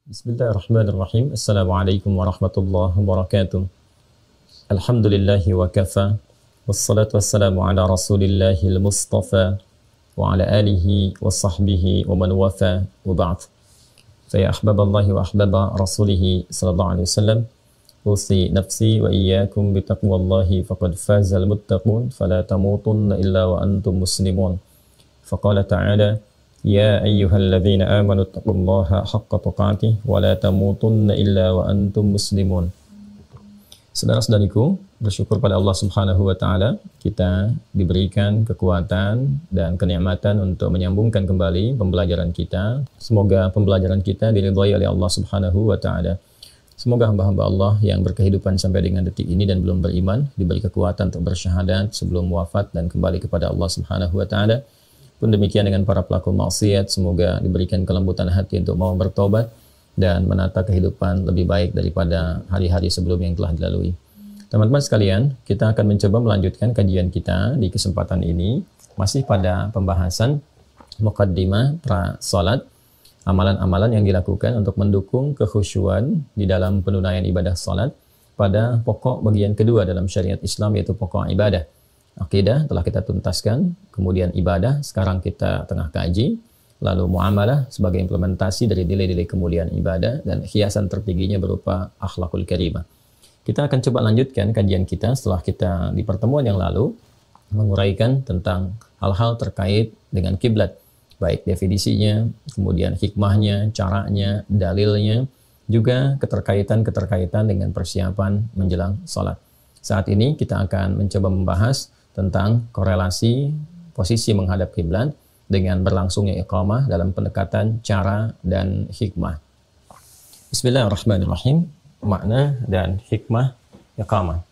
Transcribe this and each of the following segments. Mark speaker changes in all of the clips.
Speaker 1: Bismillahirrahmanirrahim. Assalamualaikum warahmatullahi wabarakatuh. Alhamdulillahi wa kafa. Wassalatu wassalamu ala rasulillahil mustafa wa ala alihi wa sahbihi wa man wafa wa ba'd. Fa ya ahbaballahi wa ahbaba rasulihi sallallahu alaihi wasallam. Usi nafsi wa iyyakum bitaqwallahi faqad fazal muttaqun fala tamutunna illa wa antum muslimun. Faqala ta'ala Ya ayyuhalladzina amanu taqullaha haqqa tuqatih wa la tamutunna illa wa antum muslimun. Saudara-saudariku, bersyukur pada Allah Subhanahu wa taala kita diberikan kekuatan dan kenikmatan untuk menyambungkan kembali pembelajaran kita. Semoga pembelajaran kita diridhai oleh Allah Subhanahu wa taala. Semoga hamba-hamba Allah yang berkehidupan sampai dengan detik ini dan belum beriman diberi kekuatan untuk bersyahadat sebelum wafat dan kembali kepada Allah Subhanahu wa taala. Pun demikian dengan para pelaku maksiat, semoga diberikan kelembutan hati untuk mau bertobat dan menata kehidupan lebih baik daripada hari-hari sebelum yang telah dilalui. Teman-teman sekalian, kita akan mencoba melanjutkan kajian kita di kesempatan ini, masih pada pembahasan muqaddimah pra-salat, amalan-amalan yang dilakukan untuk mendukung kekhusyuan di dalam penunaian ibadah salat pada pokok bagian kedua dalam syariat Islam, yaitu pokok ibadah. Akidah telah kita tuntaskan, kemudian ibadah sekarang kita tengah kaji, lalu muamalah sebagai implementasi dari nilai-nilai kemuliaan ibadah, dan hiasan tertingginya berupa akhlakul karimah. Kita akan coba lanjutkan kajian kita setelah kita di pertemuan yang lalu menguraikan tentang hal-hal terkait dengan kiblat, baik definisinya, kemudian hikmahnya, caranya, dalilnya, juga keterkaitan dengan persiapan menjelang salat. Saat ini kita akan mencoba membahas tentang korelasi posisi menghadap kiblat dengan berlangsungnya iqamah dalam pendekatan cara dan hikmah. Bismillahirrahmanirrahim. Makna dan hikmah iqamah.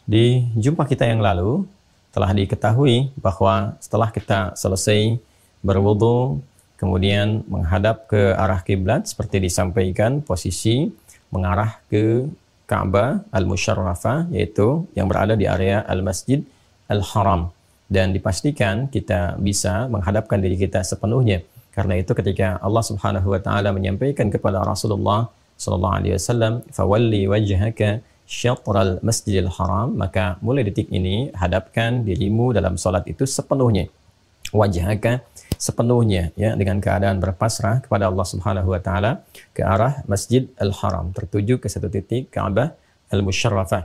Speaker 1: Di jumpa kita yang lalu telah diketahui bahwa setelah kita selesai berwudu, kemudian menghadap ke arah kiblat seperti disampaikan, posisi mengarah ke Ka'bah al-Musyarrafah, yaitu yang berada di area al-Masjid al-Haram, dan dipastikan kita bisa menghadapkan diri kita sepenuhnya. Karena itu ketika Allah Subhanahu wa taala menyampaikan kepada Rasulullah sallallahu alaihi wasallam, "Fawalli wajhaka syatral Masjidil Haram," maka mulai detik ini hadapkan dirimu dalam salat itu sepenuhnya. Wajhaka sepenuhnya, ya, dengan keadaan berpasrah kepada Allah Subhanahu wa taala ke arah Masjid Al-Haram, tertuju ke satu titik Ka'bah Al-Musyarrafah.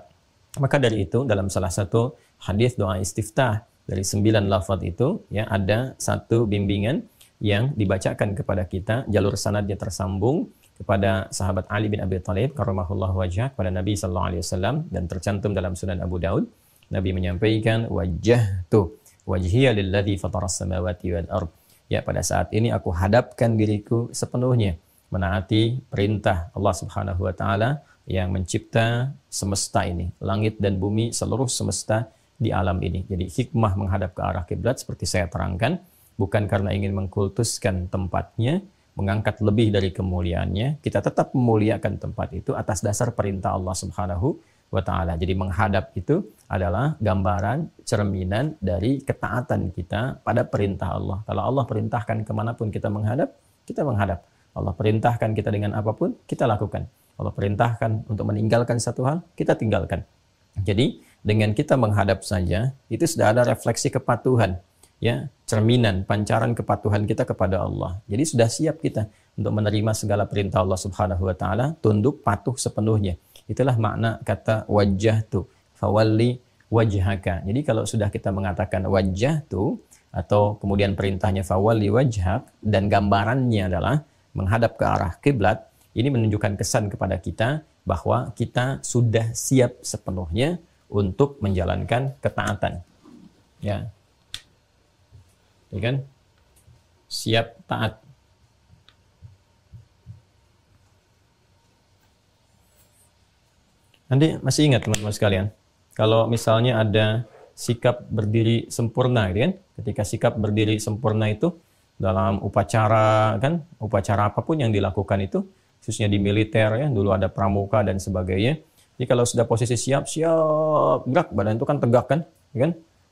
Speaker 1: Maka dari itu dalam salah satu hadis doa istiftah dari 9 lafaz itu, ya, ada satu bimbingan yang dibacakan kepada kita, jalur sanadnya tersambung kepada sahabat Ali bin Abi Thalib karramahullahu wajhah kepada Nabi sallallahu alaihi wasallam, dan tercantum dalam Sunan Abu Daud. Nabi menyampaikan, wajjahtu wajhiya lilladzi fataras samawati wal ard. Ya, pada saat ini aku hadapkan diriku sepenuhnya menaati perintah Allah Subhanahu wa taala yang mencipta semesta ini, langit dan bumi, seluruh semesta di alam ini. Jadi hikmah menghadap ke arah kiblat seperti saya terangkan bukan karena ingin mengkultuskan tempatnya, mengangkat lebih dari kemuliaannya. Kita tetap memuliakan tempat itu atas dasar perintah Allah Subhanahu wa ta'ala. Jadi menghadap itu adalah gambaran, cerminan dari ketaatan kita pada perintah Allah. Kalau Allah perintahkan kemanapun kita menghadap, kita menghadap. Allah perintahkan kita dengan apapun, kita lakukan. Allah perintahkan untuk meninggalkan satu hal, kita tinggalkan. Jadi dengan kita menghadap saja, itu sudah ada refleksi kepatuhan, ya, cerminan, pancaran kepatuhan kita kepada Allah. Jadi sudah siap kita untuk menerima segala perintah Allah Subhanahu wa taala, tunduk patuh sepenuhnya. Itulah makna kata wajjahtu, fawalli wajhaka. Jadi kalau sudah kita mengatakan wajjahtu, atau kemudian perintahnya fawalli wajhak, dan gambarannya adalah menghadap ke arah kiblat, ini menunjukkan kesan kepada kita bahwa kita sudah siap sepenuhnya untuk menjalankan ketaatan. Ya. Ya kan? Siap taat. Nanti masih ingat teman-teman sekalian, kalau misalnya ada sikap berdiri sempurna, gitu kan? Ketika sikap berdiri sempurna itu dalam upacara, kan, upacara apapun yang dilakukan itu, khususnya di militer, ya, dulu ada pramuka dan sebagainya. Jadi kalau sudah posisi siap, gerak, badan itu kan tegak, kan, ya kan?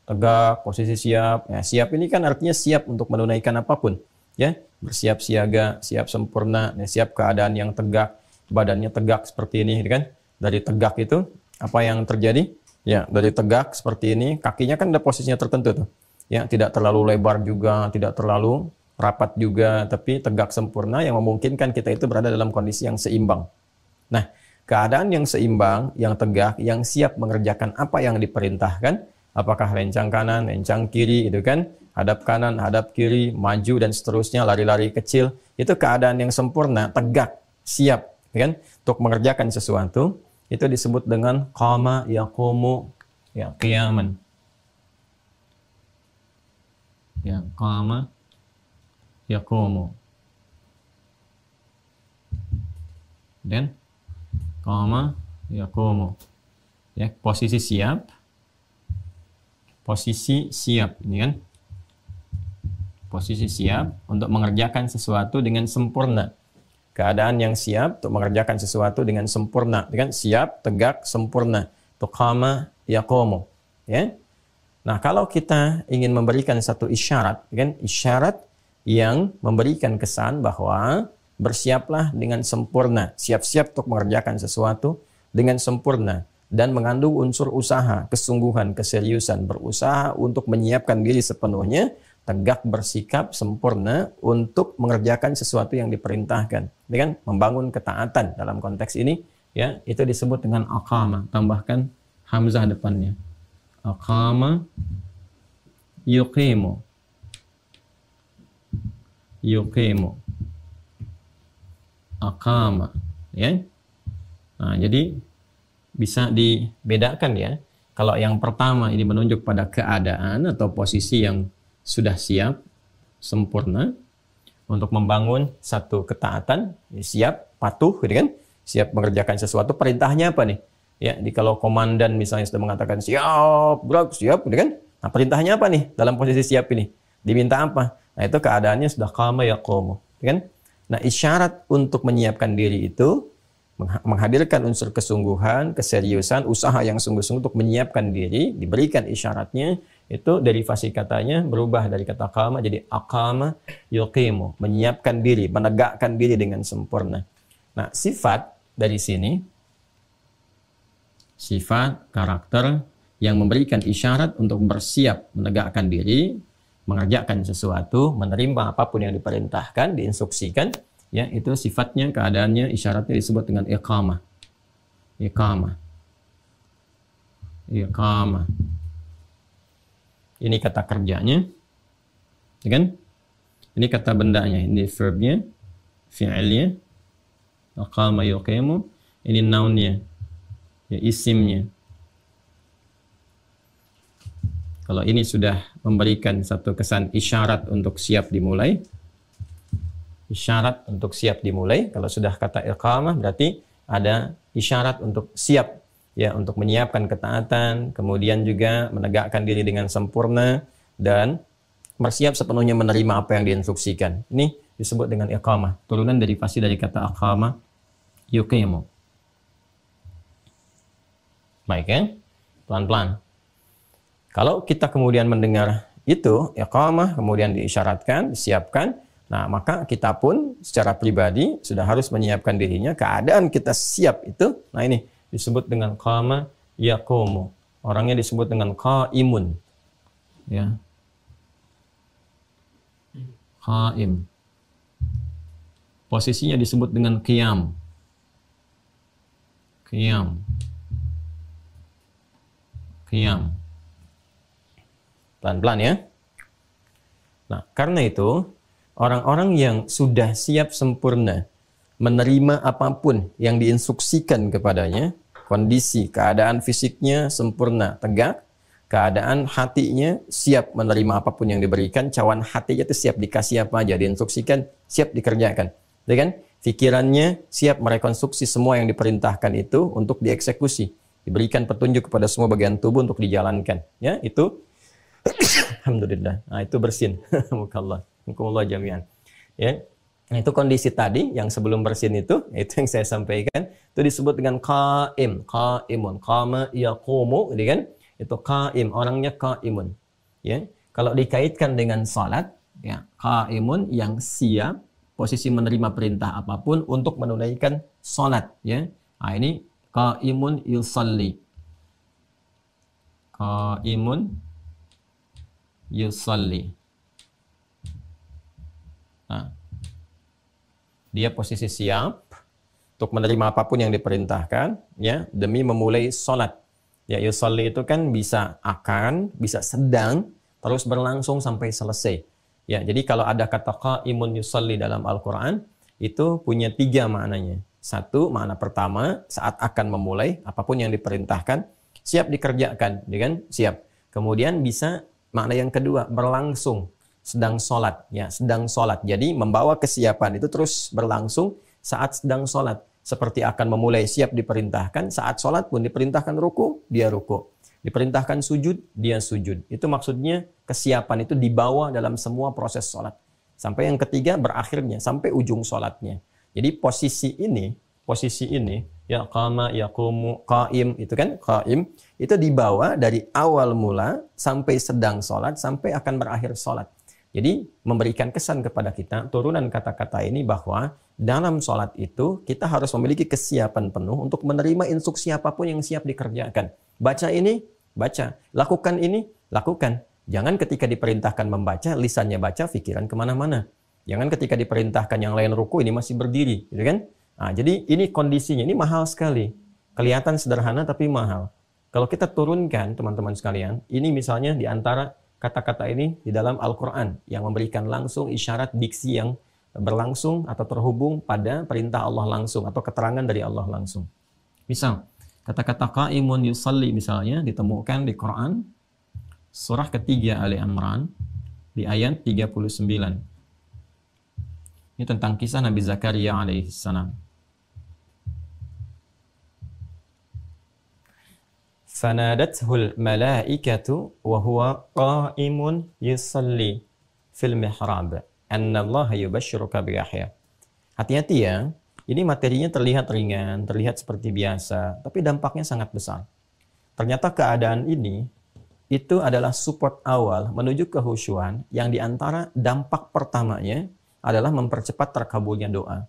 Speaker 1: Tegak, posisi siap. Ya, siap ini kan artinya siap untuk menunaikan apapun, ya. bersiap siaga, siap sempurna, siap keadaan yang tegak, badannya tegak seperti ini, gitu kan? Dari tegak itu apa yang terjadi? Ya, dari tegak seperti ini, kakinya kan ada posisinya tertentu tuh. Ya, tidak terlalu lebar juga, tidak terlalu rapat juga, tapi tegak sempurna yang memungkinkan kita itu berada dalam kondisi yang seimbang. Nah, keadaan yang seimbang, yang tegak, yang siap mengerjakan apa yang diperintahkan, apakah lencang kanan, lencang kiri, itu kan, hadap kanan, hadap kiri, maju dan seterusnya, lari-lari kecil, itu keadaan yang sempurna, tegak, siap, kan, untuk mengerjakan sesuatu. Itu disebut dengan qama yaqumu, ya, qiyaman. Ya, qama yaqumu. Dan qama yaqumu. Ya, posisi siap. Posisi siap, ini kan. Posisi siap untuk mengerjakan sesuatu dengan sempurna. Keadaan yang siap untuk mengerjakan sesuatu dengan sempurna, dengan siap, tegak, sempurna. Qama yaqumu, ya. Nah, kalau kita ingin memberikan satu isyarat, kan, isyarat yang memberikan kesan bahwa bersiaplah dengan sempurna, siap-siap untuk mengerjakan sesuatu dengan sempurna dan mengandung unsur usaha, kesungguhan, keseriusan, berusaha untuk menyiapkan diri sepenuhnya, tegak bersikap sempurna untuk mengerjakan sesuatu yang diperintahkan, dengan membangun ketaatan dalam konteks ini, ya, itu disebut dengan aqama, tambahkan hamzah depannya. Aqama yuqimu. Yuqimu. Aqama, ya. Nah, jadi bisa dibedakan, ya. Kalau yang pertama ini menunjuk pada keadaan atau posisi yang sudah siap, sempurna untuk membangun satu ketaatan, siap, patuh, gitu kan? Siap mengerjakan sesuatu. Perintahnya apa nih? Ya, kalau komandan misalnya sudah mengatakan siap, gerak, siap, gitu kan? Nah, perintahnya apa nih dalam posisi siap ini? Diminta apa? Nah, itu keadaannya sudah qama yaqumu, gitu kan? Nah, isyarat untuk menyiapkan diri itu menghadirkan unsur kesungguhan, keseriusan, usaha yang sungguh-sungguh untuk menyiapkan diri, diberikan isyaratnya, itu derivasi katanya berubah dari kata qama jadi aqama yuqimu, menyiapkan diri, menegakkan diri dengan sempurna. Nah, sifat dari sini, sifat karakter yang memberikan isyarat untuk bersiap menegakkan diri, mengerjakan sesuatu, menerima apapun yang diperintahkan, diinstruksikan, ya, itu sifatnya, keadaannya, isyaratnya disebut dengan iqamah. Iqamah. Iqamah. Ini kata kerjanya, ya kan? Ini kata bendanya, ini verbnya, fi'ilnya, aqama yuqimu, ini nounnya, ya, isimnya. Kalau ini sudah memberikan satu kesan isyarat untuk siap dimulai, isyarat untuk siap dimulai. Kalau sudah kata iqamah berarti ada isyarat untuk siap, ya, untuk menyiapkan ketaatan, kemudian juga menegakkan diri dengan sempurna dan bersiap sepenuhnya menerima apa yang diinstruksikan. Ini disebut dengan iqamah, turunan derivasi dari kata aqama yuqimu. Baik, ya? Pelan-pelan. Kalau kita kemudian mendengar itu iqamah, kemudian diisyaratkan, disiapkan, nah, maka kita pun secara pribadi sudah harus menyiapkan dirinya, keadaan kita siap itu, nah ini disebut dengan qama yaqumu. Orangnya disebut dengan qaimun. Ya. Qaim. Posisinya disebut dengan qiyam. Qiyam. Qiyam. Pelan-pelan, ya. Nah, karena itu orang-orang yang sudah siap sempurna menerima apapun yang diinstruksikan kepadanya, kondisi, keadaan fisiknya sempurna, tegak, keadaan hatinya siap menerima apapun yang diberikan, cawan hatinya itu siap dikasih apa aja, diinstruksikan, siap dikerjakan. Ya kan? Pikirannya siap merekonstruksi semua yang diperintahkan itu untuk dieksekusi, diberikan petunjuk kepada semua bagian tubuh untuk dijalankan. Ya, itu alhamdulillah. Nah, itu bersin. Mukallah jami'an. Ya. Nah, itu kondisi tadi yang sebelum bersin itu yang saya sampaikan, itu disebut dengan qaim, qaimun, qama yaqumu, gitu kan? Itu qaim, orangnya qaimun. Ya. Kalau dikaitkan dengan salat, Ya, qaimun yang siap, posisi menerima perintah apapun untuk menunaikan salat, ya. Nah, ini qaimun yusalli. Qaimun yusalli. Nah, dia posisi siap untuk menerima apapun yang diperintahkan, ya, demi memulai salat. Ya, yusalli itu kan bisa akan, bisa sedang, terus berlangsung sampai selesai. Ya, jadi kalau ada kata qaimun yusalli dalam Al-Quran, itu punya 3 maknanya. Satu, makna pertama, saat akan memulai, apapun yang diperintahkan, siap dikerjakan, ya kan? Siap. Kemudian bisa makna yang kedua, berlangsung, sedang sholat. Ya, sedang sholat. Jadi membawa kesiapan itu terus berlangsung saat sedang sholat. Seperti akan memulai siap diperintahkan, saat sholat pun diperintahkan ruku, dia ruku. Diperintahkan sujud, dia sujud. Itu maksudnya kesiapan itu dibawa dalam semua proses sholat. Sampai yang ketiga berakhirnya, sampai ujung sholatnya. Jadi posisi ini, ya qama, yaqumu, qaim, itu kan, qaim, itu dibawa dari awal mula sampai sedang sholat, sampai akan berakhir sholat. Jadi memberikan kesan kepada kita, turunan kata-kata ini bahwa dalam sholat itu kita harus memiliki kesiapan penuh untuk menerima instruksi apapun yang siap dikerjakan. Baca ini, baca. Lakukan ini, lakukan. Jangan ketika diperintahkan membaca, lisannya baca, pikiran kemana-mana. Jangan ketika diperintahkan yang lain ruku, ini masih berdiri, gitu kan? Nah, jadi ini kondisinya, ini mahal sekali. Kelihatan sederhana tapi mahal. Kalau kita turunkan, teman-teman sekalian, ini misalnya di antara kata-kata ini di dalam Al-Quran yang memberikan langsung isyarat diksi yang berlangsung atau terhubung pada perintah Allah langsung atau keterangan dari Allah langsung. Misal, kata-kata qaimun yusalli misalnya ditemukan di Quran surah ketiga Ali Imran di ayat 39. Ini tentang kisah Nabi Zakaria alaihissalam. Fanadathul malaikatu wa huwa qa'imun yusalli fil mihrab anna Allah yubashshiruka bi Yahya. Hati-hati ya, ini materinya terlihat ringan, terlihat seperti biasa, tapi dampaknya sangat besar. Ternyata keadaan ini itu adalah support awal menuju kehusyuan yang diantara dampak pertamanya adalah mempercepat terkabulnya doa.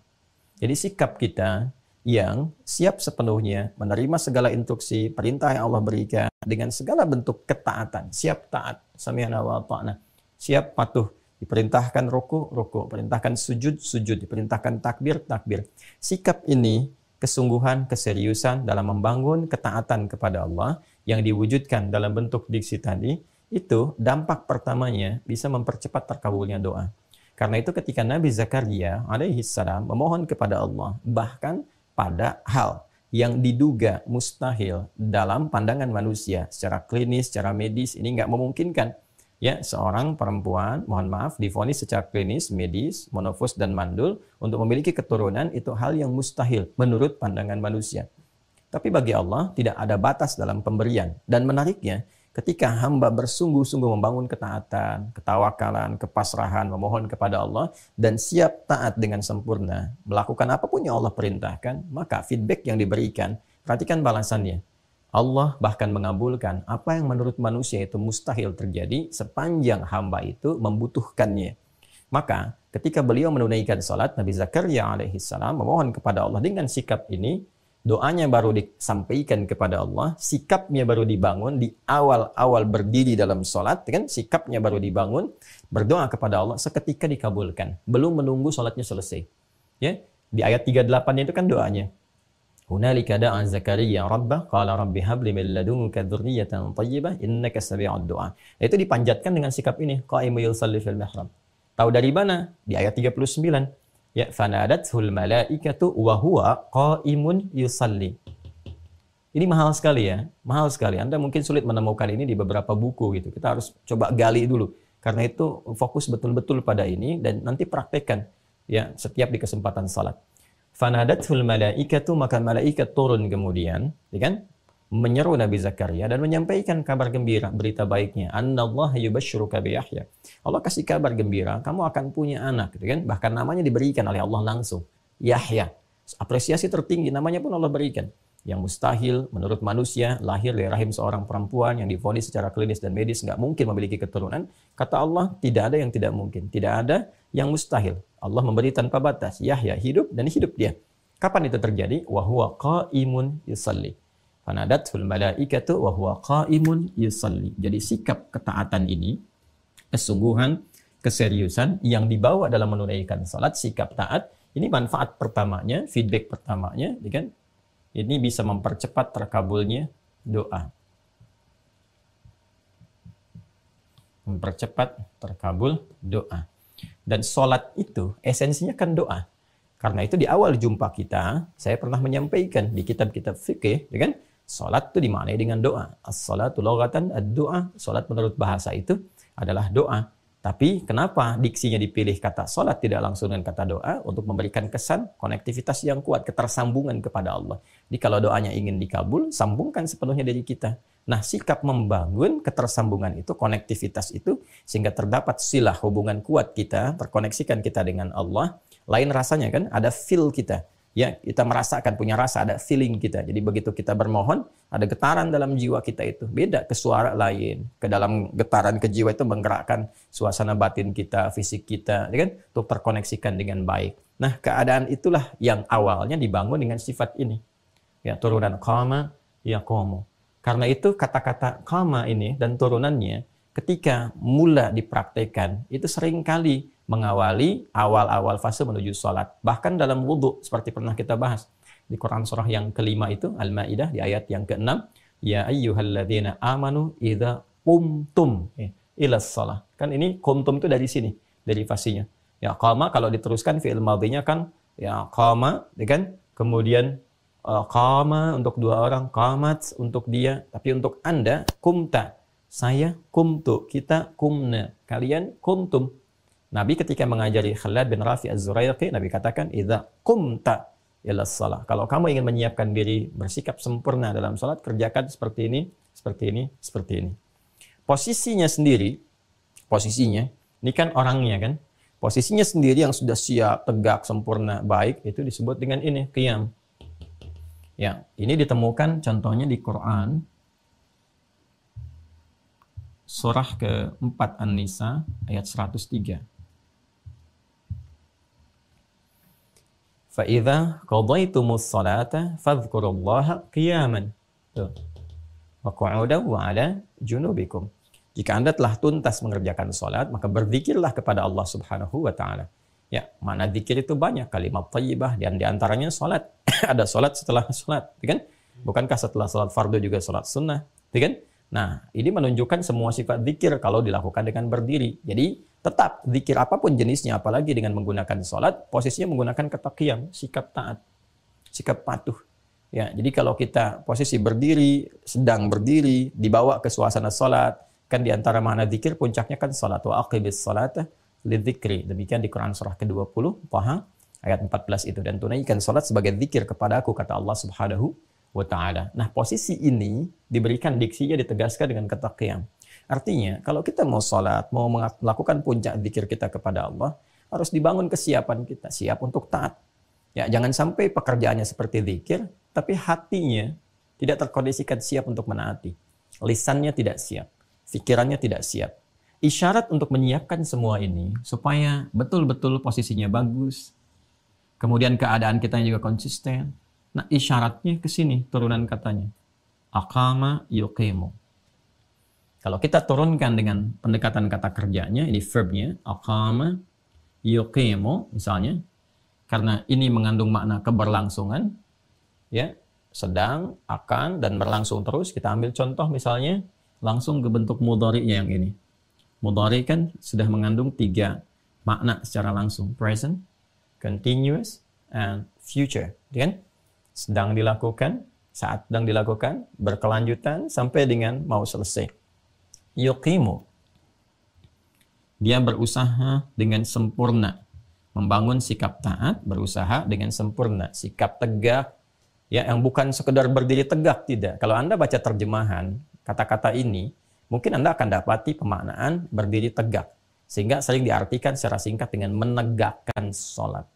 Speaker 1: Jadi sikap kita yang siap sepenuhnya menerima segala instruksi, perintah yang Allah berikan dengan segala bentuk ketaatan, siap taat, sami'na wa ata'na, siap patuh, diperintahkan ruku, ruku, perintahkan sujud, sujud, diperintahkan takbir, takbir. Sikap ini, kesungguhan, keseriusan dalam membangun ketaatan kepada Allah yang diwujudkan dalam bentuk diksi tadi, itu dampak pertamanya bisa mempercepat terkabulnya doa. Karena itu ketika Nabi Zakaria alaihissalam memohon kepada Allah, bahkan pada hal yang diduga mustahil dalam pandangan manusia secara klinis, secara medis ini nggak memungkinkan. Ya, seorang perempuan, mohon maaf, divonis secara klinis, medis, monofus dan mandul untuk memiliki keturunan itu hal yang mustahil menurut pandangan manusia. Tapi bagi Allah tidak ada batas dalam pemberian. Dan menariknya, ketika hamba bersungguh-sungguh membangun ketaatan, ketawakalan, kepasrahan, memohon kepada Allah, dan siap taat dengan sempurna, melakukan apapun yang Allah perintahkan, maka feedback yang diberikan, perhatikan balasannya. Allah bahkan mengabulkan apa yang menurut manusia itu mustahil terjadi sepanjang hamba itu membutuhkannya. Maka ketika beliau menunaikan salat, Nabi Zakaria alaihissalam memohon kepada Allah dengan sikap ini, doanya baru disampaikan kepada Allah, sikapnya baru dibangun di awal-awal berdiri dalam sholat, kan? Sikapnya baru dibangun, berdoa kepada Allah, seketika dikabulkan. Belum menunggu sholatnya selesai. Ya, di ayat 38 itu kan doanya. Hunalika da'a Zakaria rabbah, qala rabbi habli min ladunka dzurriyyatan thayyibah innaka sami'ud du'a. Itu dipanjatkan dengan sikap ini, qa'imun yusalli fil mihrab. Tahu dari mana? Di ayat 39. Ya, fanadathul malaikatu wa huwa qa'imun yusalli. Ini mahal sekali ya, mahal sekali. Anda mungkin sulit menemukan ini di beberapa buku gitu. Kita harus coba gali dulu. Karena itu fokus betul-betul pada ini dan nanti praktekkan ya setiap di kesempatan salat. Fanadathul malaikatu, maka malaikat turun kemudian, ya kan? Menyeru Nabi Zakaria dan menyampaikan kabar gembira, berita baiknya. Annallaha yubashshiruka bi Yahya. Allah kasih kabar gembira, kamu akan punya anak, gitu kan? Bahkan namanya diberikan oleh Allah langsung, Yahya. Apresiasi tertinggi, namanya pun Allah berikan. yang mustahil menurut manusia, lahir dari rahim seorang perempuan yang divonis secara klinis dan medis nggak mungkin memiliki keturunan. Kata Allah, tidak ada yang tidak mungkin, tidak ada yang mustahil. Allah memberi tanpa batas. Yahya hidup dan hidup dia. Kapan itu terjadi? Wa huwa qaimun yusalli. Fanadatul malaikatu wa huwa qaimun yusalli. Jadi sikap ketaatan ini, kesungguhan, keseriusan yang dibawa dalam menunaikan salat, sikap taat, ini manfaat pertamanya, feedback pertamanya, kan? Ini bisa mempercepat terkabulnya doa. Mempercepat terkabul doa. Dan sholat itu esensinya kan doa. Karena itu di awal jumpa kita, saya pernah menyampaikan di kitab-kitab fikih, kan? Sholat itu dimaknai dengan doa. As-sholatu loghatan ad-doa. Sholat menurut bahasa itu adalah doa. Tapi kenapa diksinya dipilih kata sholat tidak langsung dengan kata doa? Untuk memberikan kesan konektivitas yang kuat, ketersambungan kepada Allah. Jadi kalau doanya ingin dikabul, sambungkan sepenuhnya dari kita. Nah, sikap membangun ketersambungan itu, konektivitas itu, sehingga terdapat silah hubungan kuat kita, terkoneksikan kita dengan Allah. Lain rasanya kan, ada feel kita. Ya, kita merasakan, punya rasa, ada feeling kita. Jadi begitu kita bermohon, ada getaran dalam jiwa kita itu. Beda ke suara lain. Ke dalam getaran ke jiwa itu menggerakkan suasana batin kita, fisik kita, ya kan? Untuk terkoneksikan dengan baik. Nah, keadaan itulah yang awalnya dibangun dengan sifat ini. Ya, turunan qama, yaqumu. Karena itu kata-kata qama ini dan turunannya, ketika mula dipraktekkan, itu seringkali mengawali awal-awal fase menuju sholat. Bahkan dalam wudhu, seperti pernah kita bahas. Di Quran surah yang kelima itu, Al-Ma'idah, di ayat yang ke-6, Ya ayyuhalladzina amanu idza qumtum ila shalah. Kan ini qumtum itu dari sini, dari fasenya. Ya, qama kalau diteruskan fi'il madhinya kan, ya qama, kan? Kemudian qama untuk dua orang, qamat untuk dia. Tapi untuk Anda, kumta. Saya kumtu, kita kumna. Kalian kumtum. Nabi ketika mengajari Khalad bin Rafi Az-Zuraiqi, Nabi katakan, "Idza qumta ila shalah." Kalau kamu ingin menyiapkan diri bersikap sempurna dalam salat, kerjakan seperti ini, seperti ini, seperti ini. Posisinya sendiri, posisinya, ini kan orangnya kan, posisinya sendiri yang sudah siap, tegak, sempurna, baik, itu disebut dengan ini, qiyam. Ya, ini ditemukan contohnya di Quran, surah ke-4 An-Nisa, ayat 103. فَإِذَا قَضَيْتُمُ الصَّلَاةَ فَاذْكُرُوا اللَّهَ قِيَامًا وَقُعُودًا وَعَلَى جُنُوبِكُمْ. Jika Anda telah tuntas mengerjakan salat, maka berzikirlah kepada Allah Subhanahu wa taala. Ya, makna zikir itu banyak, kalimat thayyibah, dan di antaranya salat. Ada salat setelah salat, kan? Bukankah setelah salat fardu juga salat sunnah, kan? Nah, ini menunjukkan semua sifat zikir kalau dilakukan dengan berdiri. Jadi, tetap zikir apapun jenisnya, apalagi dengan menggunakan sholat, posisinya menggunakan kata qiyam, sikap taat, sikap patuh. Ya, jadi kalau kita posisi berdiri, sedang berdiri, dibawa ke suasana sholat, kan diantara makna zikir, puncaknya kan sholat. Wa aqibis sholata lidzikri. Demikian di Quran surah ke-20, Taha, ayat 14 itu. Dan tunaikan sholat sebagai zikir kepada aku, kata Allah Subhanahu wa ta'ala. Nah, posisi ini diberikan diksinya, ditegaskan dengan kata qiyam. Artinya, kalau kita mau sholat, mau melakukan puncak zikir kita kepada Allah, harus dibangun kesiapan kita, siap untuk taat. Ya, jangan sampai pekerjaannya seperti zikir, tapi hatinya tidak terkondisikan siap untuk menaati. Lisannya tidak siap, pikirannya tidak siap. Isyarat untuk menyiapkan semua ini, supaya betul-betul posisinya bagus, kemudian keadaan kita juga konsisten. Nah, isyaratnya ke sini, turunan katanya. Aqama yuqimu. Kalau kita turunkan dengan pendekatan kata kerjanya, ini verbnya, aqama yuqimu, misalnya, karena ini mengandung makna keberlangsungan, ya, sedang, akan, dan berlangsung terus. Kita ambil contoh misalnya, langsung ke bentuk mudhari'nya yang ini. Mudhari' kan sudah mengandung 3 makna secara langsung. Present, continuous, and future. Kan? Sedang dilakukan, saat sedang dilakukan, berkelanjutan, sampai dengan mau selesai. Yuqimu. Dia berusaha dengan sempurna. Membangun sikap taat, berusaha dengan sempurna. Sikap tegak, ya, yang bukan sekedar berdiri tegak, tidak. Kalau Anda baca terjemahan kata-kata ini, mungkin Anda akan dapati pemaknaan berdiri tegak. Sehingga sering diartikan secara singkat dengan menegakkan sholat.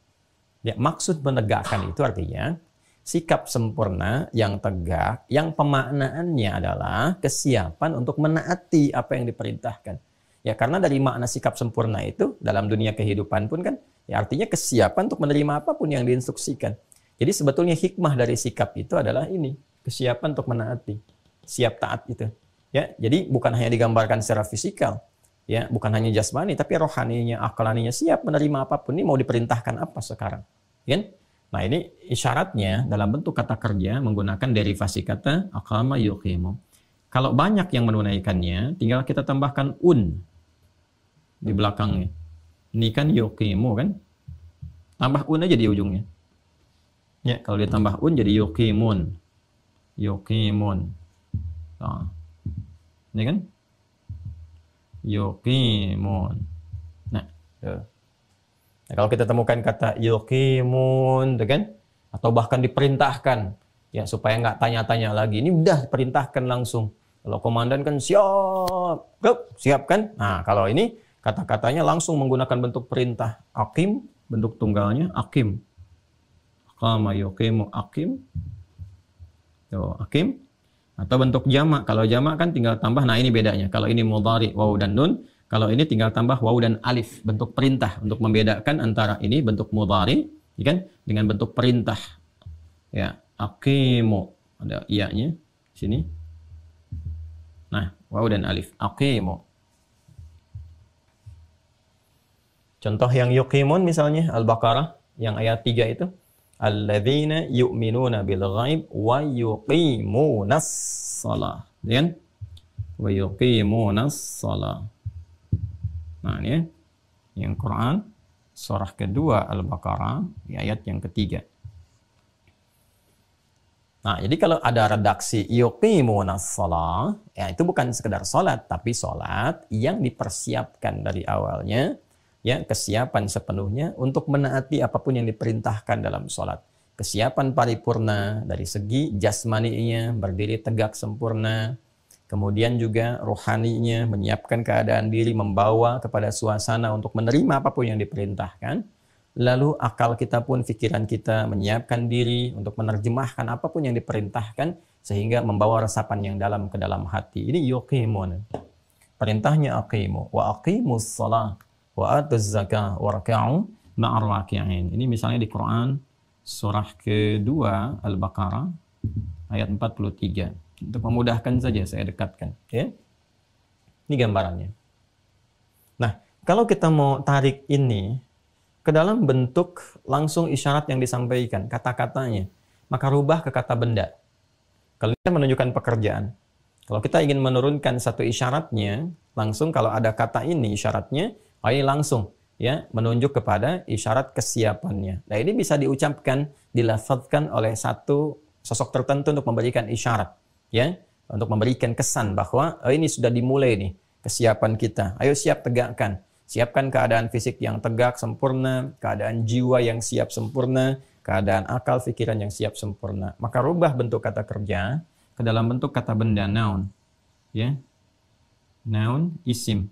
Speaker 1: Ya, maksud menegakkan itu artinya, sikap sempurna yang tegak, yang pemaknaannya adalah kesiapan untuk menaati apa yang diperintahkan. Ya, karena dari makna sikap sempurna itu dalam dunia kehidupan pun kan, ya artinya kesiapan untuk menerima apapun yang diinstruksikan. Jadi sebetulnya hikmah dari sikap itu adalah ini, kesiapan untuk menaati, siap taat itu. Ya, jadi bukan hanya digambarkan secara fisikal, ya, bukan hanya jasmani, tapi rohaninya, akalaninya siap menerima apapun. Ini mau diperintahkan apa sekarang, kan? Nah, ini isyaratnya dalam bentuk kata kerja menggunakan derivasi kata aqama yuqimu. Kalau banyak yang menunaikannya, tinggal kita tambahkan di belakangnya. Ini kan yuqimu kan? Tambah aja di ujungnya. Ya, kalau ditambah jadi yuqimun. Yuqimun. Nah, ini kan? Yuqimun. Nah, nah, kalau kita temukan kata yuqimun, kan? Atau bahkan diperintahkan, ya supaya nggak tanya-tanya lagi. Ini udah diperintahkan langsung. Kalau komandan kan siap kan? Nah, kalau ini kata-katanya langsung menggunakan bentuk perintah. Aqim, bentuk tunggalnya aqim. Aqama yuqimu aqim. Tuh, aqim. Atau bentuk jamak. Kalau jamak kan tinggal tambah. Nah, ini bedanya. Kalau ini mudhari waw dan nun, kalau ini tinggal tambah waw dan alif, bentuk perintah untuk membedakan antara ini bentuk mudhari, ya kan, dengan bentuk perintah. Ya, aqimu. Ada iya-nya sini. Nah, waw dan alif. Aqimu. Contoh yang yuqimun misalnya Al-Baqarah yang ayat 3 itu, alladzina yu'minuna bil ghaib wa yuqimunas shalah. Dan wa yuqimunas shalah. Nah, ini yang Quran surah kedua Al-Baqarah di ayat yang ketiga. Nah, jadi kalau ada redaksi yuqimunas shalah, ya itu bukan sekedar salat, tapi salat yang dipersiapkan dari awalnya, ya, kesiapan sepenuhnya untuk menaati apapun yang diperintahkan dalam salat. Kesiapan paripurna dari segi jasmaninya, berdiri tegak sempurna, kemudian juga rohaninya, menyiapkan keadaan diri, membawa kepada suasana untuk menerima apapun yang diperintahkan. Lalu akal kita pun, pikiran kita menyiapkan diri untuk menerjemahkan apapun yang diperintahkan sehingga membawa resapan yang dalam ke dalam hati. Ini yuqimun. Perintahnya aqimu wa aqimus shalah wa atuz zakah warka'u ma'ar raki'in. Ini misalnya di Quran surah kedua Al-Baqarah ayat 43. Untuk memudahkan saja saya dekatkan, ya. Ini gambarannya. Nah, kalau kita mau tarik ini ke dalam bentuk langsung isyarat yang disampaikan, kata-katanya, maka rubah ke kata benda. Kalau kita menunjukkan pekerjaan, kalau kita ingin menurunkan satu isyaratnya, langsung kalau ada kata ini isyaratnya, ini langsung, ya, menunjuk kepada isyarat kesiapannya. Nah, ini bisa diucapkan, dilafadzkan oleh satu sosok tertentu untuk memberikan isyarat, ya, untuk memberikan kesan bahwa ini sudah dimulai nih kesiapan kita. Ayo siap tegakkan. Siapkan keadaan fisik yang tegak sempurna, keadaan jiwa yang siap sempurna, keadaan akal pikiran yang siap sempurna. Maka rubah bentuk kata kerja ke dalam bentuk kata benda, noun, ya, noun isim,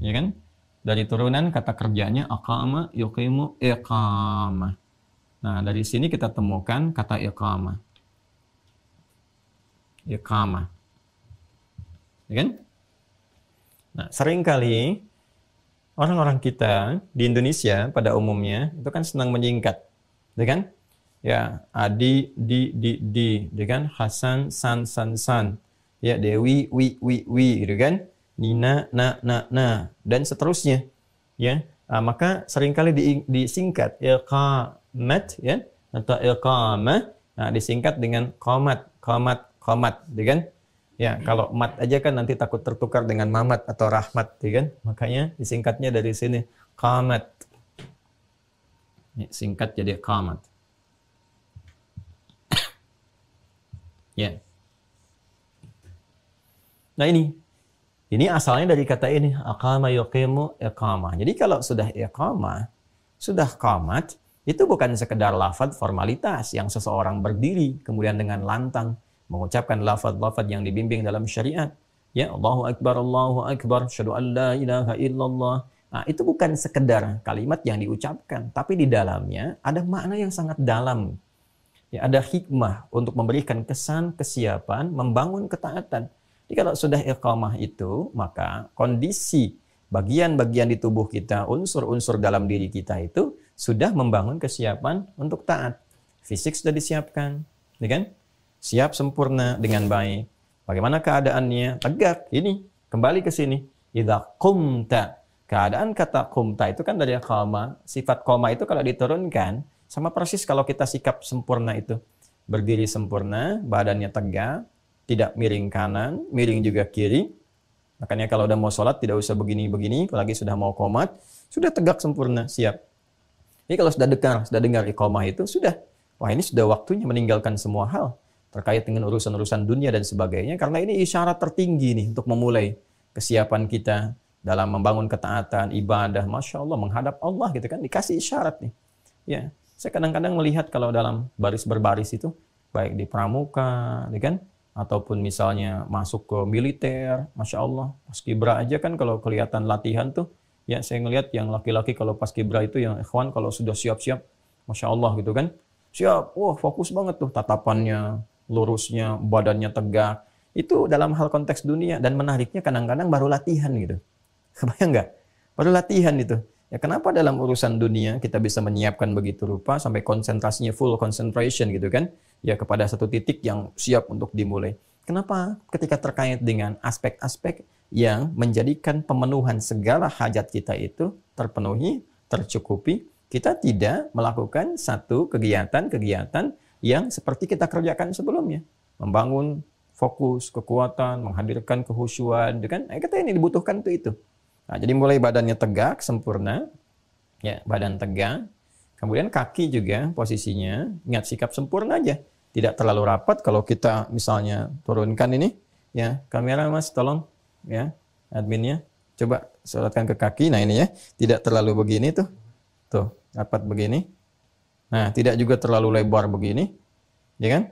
Speaker 1: ya kan? Dari turunan kata kerjanya aqama yuqimu iqamah. Nah, dari sini kita temukan kata iqamah. Iqamah. Ya kan? Nah, seringkali orang-orang kita di Indonesia pada umumnya itu kan senang menyingkat. Ya kan? Ya, Adi, di, ya kan? Hasan, san. Ya, Dewi, wi, gitu kan? Nina, na, dan seterusnya, ya. Maka seringkali disingkat iqamat, ya, atau iqamah, disingkat dengan qamat, ya kan? Ya, kalau mat aja kan nanti takut tertukar dengan mamat atau rahmat, ya kan? Makanya disingkatnya dari sini qamat. Singkat jadi qamat. Ya. Nah, ini asalnya dari kata ini, aqama yuqimu iqamah. Jadi kalau sudah iqamah, sudah qamat, itu bukan sekedar lafaz formalitas yang seseorang berdiri kemudian dengan lantang mengucapkan lafaz-lafaz yang dibimbing dalam syariat. Ya, Allahu Akbar, asyhadu an la ilaha illallah. Nah, itu bukan sekedar kalimat yang diucapkan, tapi di dalamnya ada makna yang sangat dalam. Ya, ada hikmah untuk memberikan kesan kesiapan, membangun ketaatan. Jadi kalau sudah iqamah itu, maka kondisi bagian-bagian di tubuh kita, unsur-unsur dalam diri kita itu sudah membangun kesiapan untuk taat. Fisik sudah disiapkan, ya kan? Siap sempurna dengan baik. Bagaimana keadaannya? Tegak. Ini kembali ke sini. Idza qumta. Keadaan kata qumta itu kan dari qama. Sifat qama itu kalau diturunkan sama persis kalau kita sikap sempurna itu. Berdiri sempurna, badannya tegak, tidak miring kanan, miring juga kiri. Makanya kalau udah mau sholat tidak usah begini-begini, apalagi sudah mau qomat, sudah tegak sempurna, siap. Jadi kalau sudah dengar iqamah itu, sudah. Wah, ini sudah waktunya meninggalkan semua hal terkait dengan urusan-urusan dunia dan sebagainya. Karena ini isyarat tertinggi nih untuk memulai kesiapan kita dalam membangun ketaatan, ibadah. Masya Allah, menghadap Allah gitu kan, dikasih isyarat nih. Ya, saya kadang-kadang melihat kalau dalam baris berbaris itu, baik di pramuka, ya kan, ataupun misalnya masuk ke militer, Masya Allah, paskibra aja kan kalau kelihatan latihan tuh, ya saya ngelihat yang laki-laki kalau paskibra itu yang ikhwan kalau sudah siap-siap, Masya Allah gitu kan, siap, wah fokus banget tuh tatapannya, lurusnya, badannya tegak, itu dalam hal konteks dunia dan menariknya kadang-kadang baru latihan gitu, kebayang nggak? Baru latihan itu. Ya kenapa dalam urusan dunia kita bisa menyiapkan begitu rupa sampai konsentrasinya full concentration gitu kan? Ya kepada satu titik yang siap untuk dimulai. Kenapa? Ketika terkait dengan aspek-aspek yang menjadikan pemenuhan segala hajat kita itu terpenuhi, tercukupi, kita tidak melakukan satu kegiatan-kegiatan yang seperti kita kerjakan sebelumnya. Membangun fokus, kekuatan, menghadirkan kehusyuan, kan? Kita ini dibutuhkan itu. Nah, jadi mulai badannya tegak, sempurna, ya badan tegak, kemudian kaki juga posisinya, ingat sikap sempurna aja, tidak terlalu rapat. Kalau kita misalnya turunkan ini, ya kamera mas tolong, ya adminnya, coba sorotkan ke kaki, nah ini ya, tidak terlalu begini tuh rapat begini, nah tidak juga terlalu lebar begini, ya kan?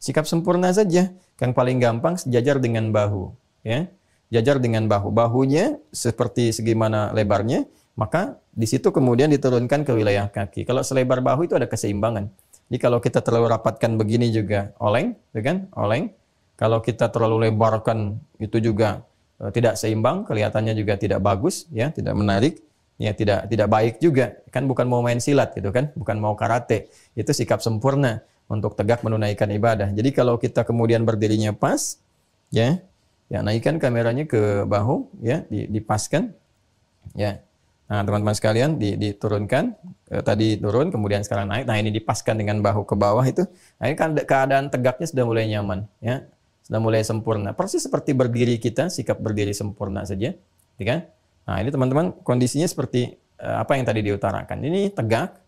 Speaker 1: Sikap sempurna saja, yang paling gampang sejajar dengan bahu, ya. Jajar dengan bahu. Bahunya seperti segimana lebarnya, maka di situ kemudian diturunkan ke wilayah kaki. Kalau selebar bahu itu ada keseimbangan. Jadi kalau kita terlalu rapatkan begini juga oleng, kan? Oleng. Kalau kita terlalu lebarkan itu juga tidak seimbang, kelihatannya juga tidak bagus, ya, tidak menarik, ya, tidak baik juga. Kan bukan mau main silat gitu kan, bukan mau karate. Itu sikap sempurna untuk tegak menunaikan ibadah. Jadi kalau kita kemudian berdirinya pas, ya, naikkan kameranya ke bahu, ya, dipaskan, ya. Nah, teman-teman sekalian, diturunkan, tadi turun, kemudian sekarang naik. Nah, ini dipaskan dengan bahu ke bawah itu. Nah, ini kan keadaan tegaknya sudah mulai nyaman, ya, sudah mulai sempurna. Persis seperti berdiri kita, sikap berdiri sempurna saja, ya kan? Nah, ini teman-teman kondisinya seperti apa yang tadi diutarakan. Ini tegak,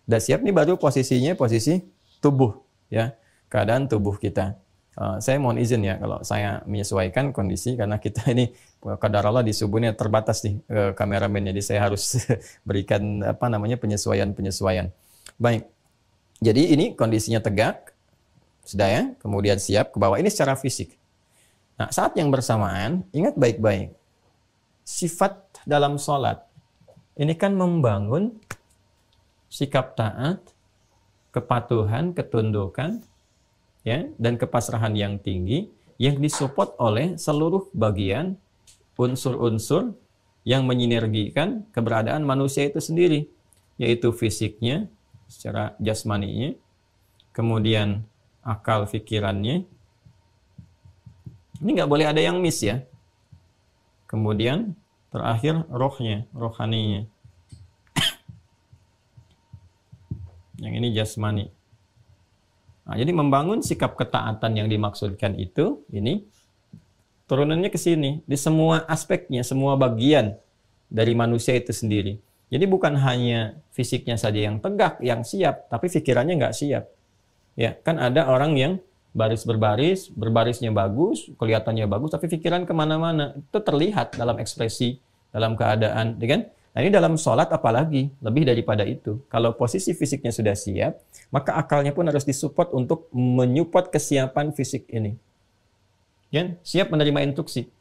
Speaker 1: sudah siap. Ini baru posisinya, posisi tubuh, ya, keadaan tubuh kita. Saya mohon izin ya kalau saya menyesuaikan kondisi karena kita ini qadar Allah di subuhnya terbatas nih kameramen, jadi saya harus berikan penyesuaian. Baik. Jadi ini kondisinya tegak sudah ya, kemudian siap ke bawah. Ini secara fisik. Nah, saat yang bersamaan ingat baik-baik. Sifat dalam sholat ini kan membangun sikap taat, kepatuhan, ketundukan, ya, dan kepasrahan yang tinggi yang disupport oleh seluruh bagian unsur-unsur yang menyinergikan keberadaan manusia itu sendiri, yaitu fisiknya, secara jasmaninya, kemudian akal pikirannya. Ini nggak boleh ada yang miss ya. Kemudian terakhir rohnya, rohaninya. Yang ini jasmani. Nah, jadi membangun sikap ketaatan yang dimaksudkan itu, ini turunannya ke sini, di semua aspeknya, semua bagian dari manusia itu sendiri. Jadi bukan hanya fisiknya saja yang tegak, yang siap, tapi pikirannya nggak siap. Ya, kan ada orang yang baris berbaris, berbarisnya bagus, kelihatannya bagus, tapi pikiran kemana-mana. Itu terlihat dalam ekspresi, dalam keadaan, kan? Nah, ini dalam sholat apalagi, lebih daripada itu. Kalau posisi fisiknya sudah siap, maka akalnya pun harus disupport untuk menyupport kesiapan fisik ini. Ya, siap menerima instruksi.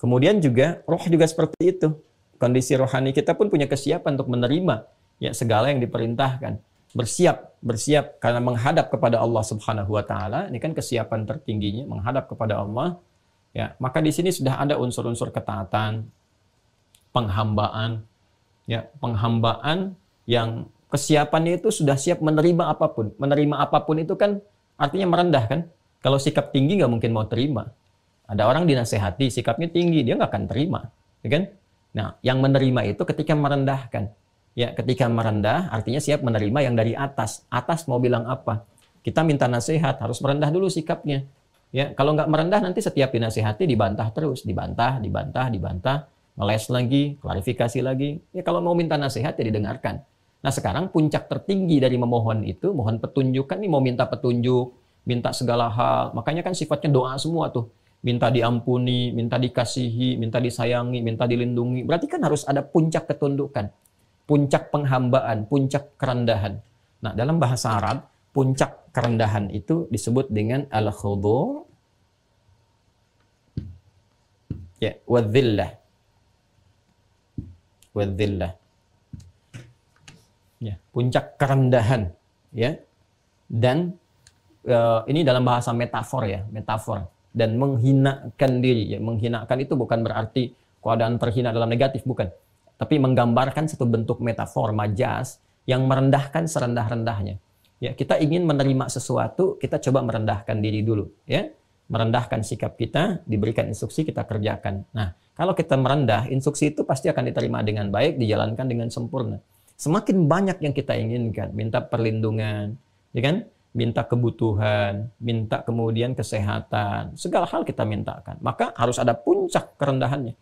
Speaker 1: Kemudian juga, roh juga seperti itu. Kondisi rohani kita pun punya kesiapan untuk menerima ya segala yang diperintahkan. Bersiap bersiap karena menghadap kepada Allah Subhanahu wa taala, ini kan kesiapan tertingginya menghadap kepada Allah, ya, maka di sini sudah ada unsur-unsur ketaatan, penghambaan, ya, penghambaan yang kesiapannya itu sudah siap menerima apapun. Menerima apapun itu kan artinya merendah kan? Kalau sikap tinggi nggak mungkin mau terima. Ada orang dinasehati, sikapnya tinggi, dia nggak akan terima, ya kan? Nah, yang menerima itu ketika merendahkan. Ya, ketika merendah artinya siap menerima yang dari atas. Atas mau bilang apa? Kita minta nasihat, harus merendah dulu sikapnya. Ya, kalau nggak merendah nanti setiap dinasehati dibantah terus, dibantah, ngeles lagi, klarifikasi lagi. Ya, kalau mau minta nasihat ya didengarkan. Nah, sekarang puncak tertinggi dari memohon itu, mohon petunjuk kan, ini mau minta petunjuk, minta segala hal. Makanya kan sifatnya doa semua tuh. Minta diampuni, minta dikasihi, minta disayangi, minta dilindungi. Berarti kan harus ada puncak ketundukan. Puncak penghambaan, puncak kerendahan. Nah, dalam bahasa Arab, puncak kerendahan itu disebut dengan al-khudu' ya, wadzillah. Wadzillah. Ya, puncak kerendahan, ya. Dan ini dalam bahasa metafor ya, metafor. Dan menghinakan diri, ya. Menghinakan itu bukan berarti keadaan terhina dalam negatif, bukan. Tapi menggambarkan satu bentuk metafor, majas, yang merendahkan serendah-rendahnya. Ya, kita ingin menerima sesuatu, kita coba merendahkan diri dulu. Ya, merendahkan sikap kita, diberikan instruksi, kita kerjakan. Nah, kalau kita merendah, instruksi itu pasti akan diterima dengan baik, dijalankan dengan sempurna. Semakin banyak yang kita inginkan, minta perlindungan, ya kan? Minta kebutuhan, minta kemudian kesehatan, segala hal kita mintakan. Maka harus ada puncak kerendahannya.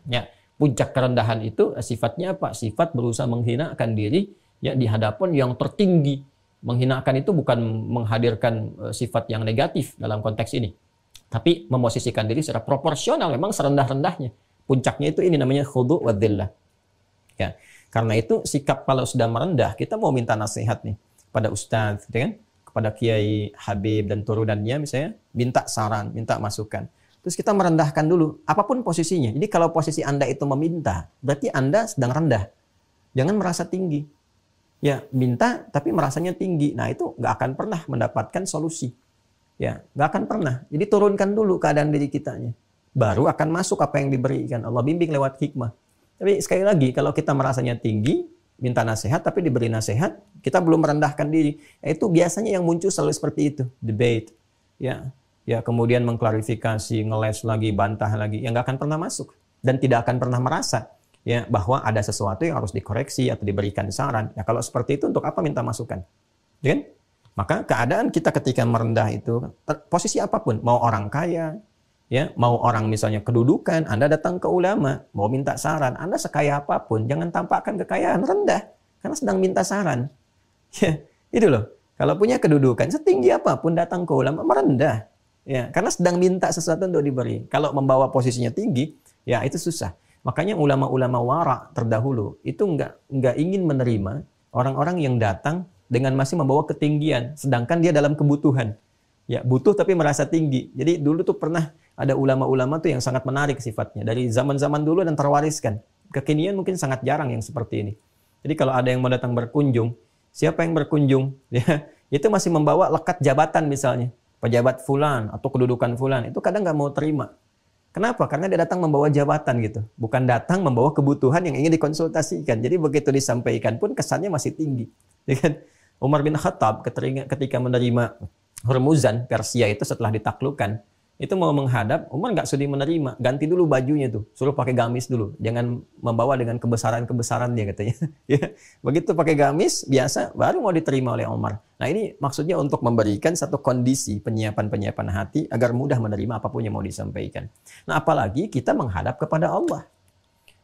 Speaker 1: Ya. Puncak kerendahan itu sifatnya apa? Sifat berusaha menghinakan diri ya di hadapan yang tertinggi. Menghinakan itu bukan menghadirkan sifat yang negatif dalam konteks ini. Tapi memosisikan diri secara proporsional memang serendah-rendahnya. Puncaknya itu ini namanya khudu' wa dhillah. Ya. Karena itu sikap kalau sudah merendah, kita mau minta nasihat nih pada ustadz, ya kan? Kepada Kiai Habib dan turunannya misalnya, minta saran, minta masukan. Terus kita merendahkan dulu, apapun posisinya. Jadi kalau posisi Anda itu meminta, berarti Anda sedang rendah. Jangan merasa tinggi. Ya, minta tapi merasanya tinggi. Nah, itu nggak akan pernah mendapatkan solusi. Ya, nggak akan pernah. Jadi turunkan dulu keadaan diri kitanya. Baru akan masuk apa yang diberikan. Allah bimbing lewat hikmah. Tapi sekali lagi, kalau kita merasanya tinggi, minta nasihat tapi diberi nasihat, kita belum merendahkan diri. Itu biasanya yang muncul selalu seperti itu. Debate. Ya, kemudian mengklarifikasi, ngeles lagi, bantah lagi, yang nggak akan pernah masuk dan tidak akan pernah merasa ya bahwa ada sesuatu yang harus dikoreksi atau diberikan saran. Ya, kalau seperti itu untuk apa minta masukan? Ya kan? Maka keadaan kita ketika merendah itu posisi apapun, mau orang kaya, ya, mau orang misalnya kedudukan, Anda datang ke ulama, mau minta saran, Anda sekaya apapun, jangan tampakkan kekayaan, rendah karena sedang minta saran. Ya, itu loh. Kalau punya kedudukan setinggi apapun datang ke ulama merendah. Ya, karena sedang minta sesuatu untuk diberi. Kalau membawa posisinya tinggi, ya itu susah. Makanya ulama-ulama wara terdahulu itu nggak ingin menerima orang-orang yang datang dengan masih membawa ketinggian, sedangkan dia dalam kebutuhan. Ya, butuh tapi merasa tinggi. Jadi dulu tuh pernah ada ulama-ulama tuh yang sangat menarik sifatnya dari zaman-zaman dulu dan terwariskan. Kekinian mungkin sangat jarang yang seperti ini. Jadi kalau ada yang mau datang berkunjung, siapa yang berkunjung? Ya, itu masih membawa lekat jabatan misalnya. Pejabat fulan atau kedudukan fulan, itu kadang nggak mau terima. Kenapa? Karena dia datang membawa jabatan gitu. Bukan datang membawa kebutuhan yang ingin dikonsultasikan. Jadi begitu disampaikan pun kesannya masih tinggi. Ya kan? Umar bin Khattab ketika menerima Hormuzan, Persia itu setelah ditaklukkan, itu mau menghadap, Umar nggak sudi menerima. Ganti dulu bajunya tuh, suruh pakai gamis dulu. Jangan membawa dengan kebesaran-kebesaran dia katanya. Ya. Begitu pakai gamis, biasa, baru mau diterima oleh Umar. Nah ini maksudnya untuk memberikan satu kondisi penyiapan-penyiapan hati agar mudah menerima apapun yang mau disampaikan. Nah apalagi kita menghadap kepada Allah.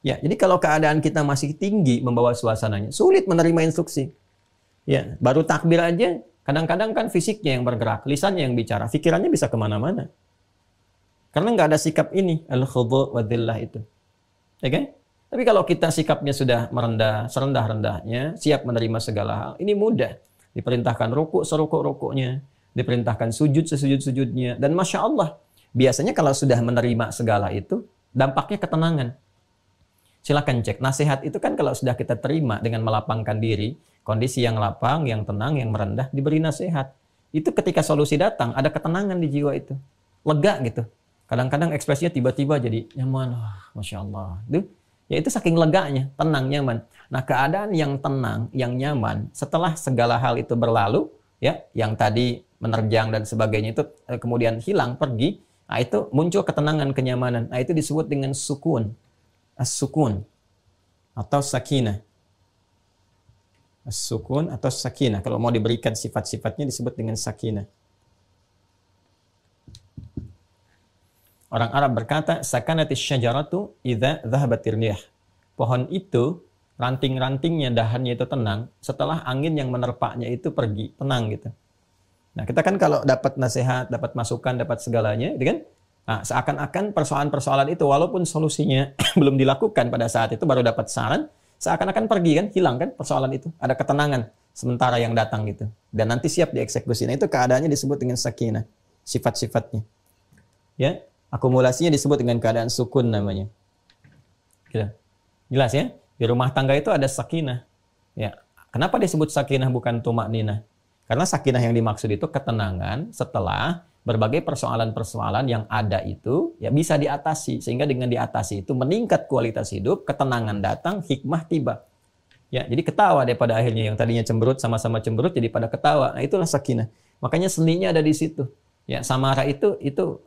Speaker 1: Ya, jadi kalau keadaan kita masih tinggi membawa suasananya, sulit menerima instruksi. Ya, baru takbir aja, kadang-kadang kan fisiknya yang bergerak, lisannya yang bicara, pikirannya bisa kemana-mana. Karena nggak ada sikap ini, al-khudu' wa dhillah itu. Ya kan? Tapi kalau kita sikapnya sudah merendah, serendah-rendahnya, siap menerima segala hal, ini mudah. Diperintahkan rukuk serukuk-rukuknya, diperintahkan sujud sesujud-sujudnya. Dan Masya Allah, biasanya kalau sudah menerima segala itu, dampaknya ketenangan. Silakan cek. Nasihat itu kan kalau sudah kita terima dengan melapangkan diri, kondisi yang lapang, yang tenang, yang merendah, diberi nasihat. Itu ketika solusi datang, ada ketenangan di jiwa itu. Lega gitu. Kadang-kadang ekspresinya tiba-tiba jadi nyaman. Masya Allah. Ya itu saking leganya, tenang, nyaman. Nah, keadaan yang tenang, yang nyaman, setelah segala hal itu berlalu, ya, yang tadi menerjang dan sebagainya itu kemudian hilang, pergi, nah itu muncul ketenangan, kenyamanan. Nah, itu disebut dengan sukun. As-sukun atau sakinah. As-sukun atau sakinah. Kalau mau diberikan sifat-sifatnya disebut dengan sakinah. Orang Arab berkata, sakanatis syajaratu idza dhahabatir riyah. Pohon itu, ranting-rantingnya, dahannya itu tenang, setelah angin yang menerpaknya itu pergi, tenang gitu. Nah, kita kan kalau dapat nasihat, dapat masukan, dapat segalanya, gitu kan? Nah, seakan-akan persoalan-persoalan itu, walaupun solusinya belum dilakukan pada saat itu, baru dapat saran, seakan-akan pergi kan, hilang kan persoalan itu. Ada ketenangan sementara yang datang gitu. Dan nanti siap dieksekusi. Nah, itu keadaannya disebut dengan sakinah, sifat-sifatnya. Ya, akumulasinya disebut dengan keadaan sukun namanya. Gitu. Jelas ya? Di rumah tangga itu ada sakinah. Ya. Kenapa disebut sakinah bukan tumakninah? Karena sakinah yang dimaksud itu ketenangan setelah berbagai persoalan-persoalan yang ada itu ya bisa diatasi. Sehingga dengan diatasi itu meningkat kualitas hidup, ketenangan datang, hikmah tiba. Ya, jadi ketawa deh pada akhirnya. Yang tadinya cemberut, sama-sama cemberut jadi pada ketawa. Nah, itulah sakinah. Makanya seninya ada di situ. Ya, samara itu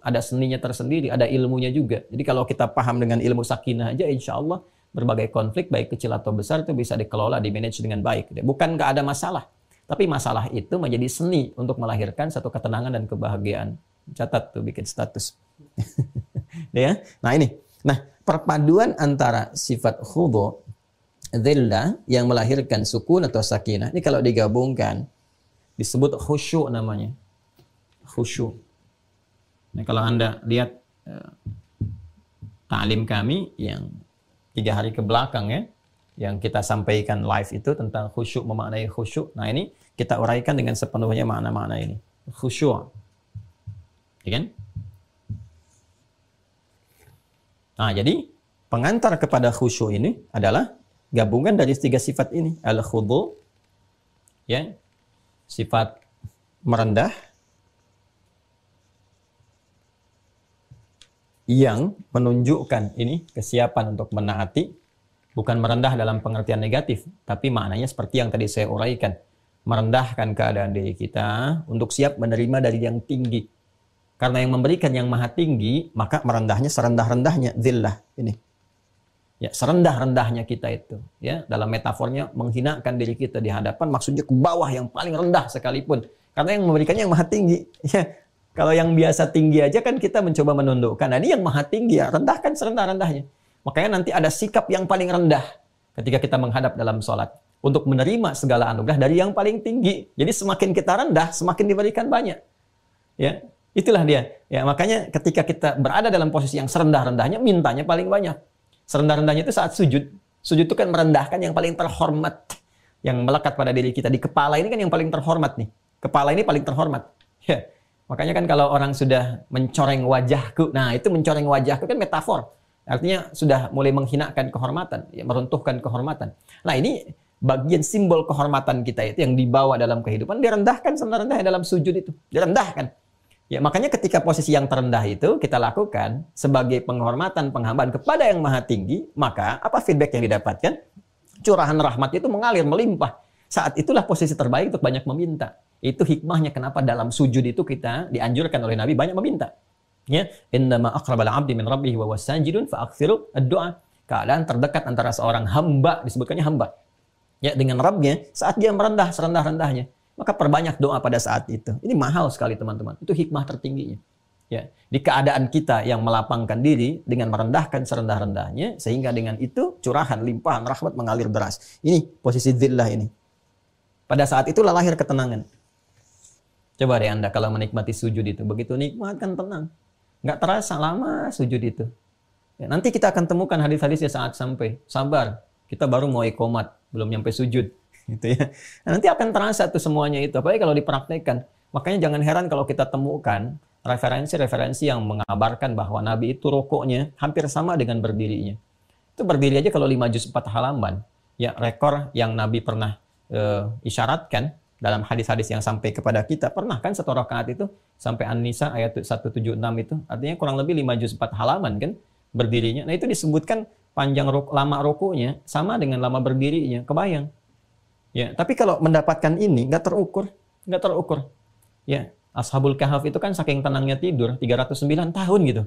Speaker 1: ada seninya tersendiri, ada ilmunya juga. Jadi kalau kita paham dengan ilmu sakinah aja, insya Allah berbagai konflik, baik kecil atau besar, itu bisa dikelola, dimanage dengan baik. Bukan nggak ada masalah, tapi masalah itu menjadi seni untuk melahirkan satu ketenangan dan kebahagiaan. Catat tuh, bikin status. Ya, nah ini. Nah, perpaduan antara sifat khudu, dhillah, yang melahirkan sukun atau sakinah, ini kalau digabungkan, disebut khusyuk namanya. Khusyuk. Nah, kalau Anda lihat ta'lim kami yang 3 hari ke belakang ya, yang kita sampaikan live itu tentang khusyuk, memaknai khusyuk. Nah, ini kita uraikan dengan sepenuhnya makna-makna ini. Khusyuk. Ya kan? Nah, jadi pengantar kepada khusyuk ini adalah gabungan dari 3 sifat ini. Al-khudu, ya, sifat merendah, yang menunjukkan ini kesiapan untuk menaati, bukan merendah dalam pengertian negatif, tapi maknanya seperti yang tadi saya uraikan, merendahkan keadaan diri kita untuk siap menerima dari yang tinggi. Karena yang memberikan yang maha tinggi, maka merendahnya serendah-rendahnya, zillah ini. Ya, serendah-rendahnya kita itu, ya, dalam metafornya menghinakan diri kita di hadapan, maksudnya ke bawah yang paling rendah sekalipun. Karena yang memberikannya yang maha tinggi, ya. Kalau yang biasa tinggi aja kan kita mencoba menundukkan. Nah, ini yang maha tinggi ya, rendahkan serendah-rendahnya. Makanya nanti ada sikap yang paling rendah ketika kita menghadap dalam sholat. Untuk menerima segala anugerah dari yang paling tinggi. Jadi semakin kita rendah, semakin diberikan banyak. Ya, itulah dia. Ya, makanya ketika kita berada dalam posisi yang serendah-rendahnya, mintanya paling banyak. Serendah-rendahnya itu saat sujud. Sujud itu kan merendahkan yang paling terhormat. Yang melekat pada diri kita. Di kepala ini kan yang paling terhormat nih. Kepala ini paling terhormat. Ya. Makanya kan kalau orang sudah mencoreng wajahku, nah itu mencoreng wajahku kan metafor. Artinya sudah mulai menghinakan kehormatan, ya, meruntuhkan kehormatan. Nah, ini bagian simbol kehormatan kita itu yang dibawa dalam kehidupan, direndahkan sebenarnya dalam sujud itu, direndahkan. Ya, makanya ketika posisi yang terendah itu kita lakukan sebagai penghormatan, penghambaan kepada yang maha tinggi, maka apa feedback yang didapatkan? Curahan rahmat itu mengalir, melimpah. Saat itulah posisi terbaik untuk banyak meminta. Itu hikmahnya kenapa dalam sujud itu kita dianjurkan oleh Nabi banyak meminta. Ya, innama aqrabal 'abdi min rabbih wa huwa sajidun fa aktsiru ad-du'a. Keadaan terdekat antara seorang hamba, disebutkannya hamba, ya, dengan Rabbnya saat dia merendah serendah-rendahnya. Maka perbanyak doa pada saat itu. Ini mahal sekali teman-teman. Itu hikmah tertingginya. Ya, di keadaan kita yang melapangkan diri dengan merendahkan serendah-rendahnya, sehingga dengan itu curahan, limpahan, rahmat mengalir deras. Ini posisi dzillah ini. Pada saat itulah lahir ketenangan. Coba deh Anda kalau menikmati sujud itu. Begitu nikmat kan tenang. Nggak terasa lama sujud itu. Ya, nanti kita akan temukan hadis-hadisnya saat sampai. Sabar. Kita baru mau iqomat. Belum nyampe sujud. Gitu ya. Nah, nanti akan terasa tuh semuanya itu. Apalagi kalau dipraktekkan. Makanya jangan heran kalau kita temukan referensi-referensi yang mengabarkan bahwa Nabi itu rukuknya hampir sama dengan berdirinya. Itu berdiri aja kalau 5 juz 4 halaman. Ya, rekor yang Nabi pernah isyaratkan dalam hadis-hadis yang sampai kepada kita. Pernah kan satu rakaat itu sampai An-Nisa ayat 176 itu, artinya kurang lebih 5 juz 4 halaman kan berdirinya. Nah itu disebutkan panjang lama rukunya sama dengan lama berdirinya, kebayang. Ya, tapi kalau mendapatkan ini nggak terukur. Ya, Ashabul Kahf itu kan saking tenangnya tidur 309 tahun gitu.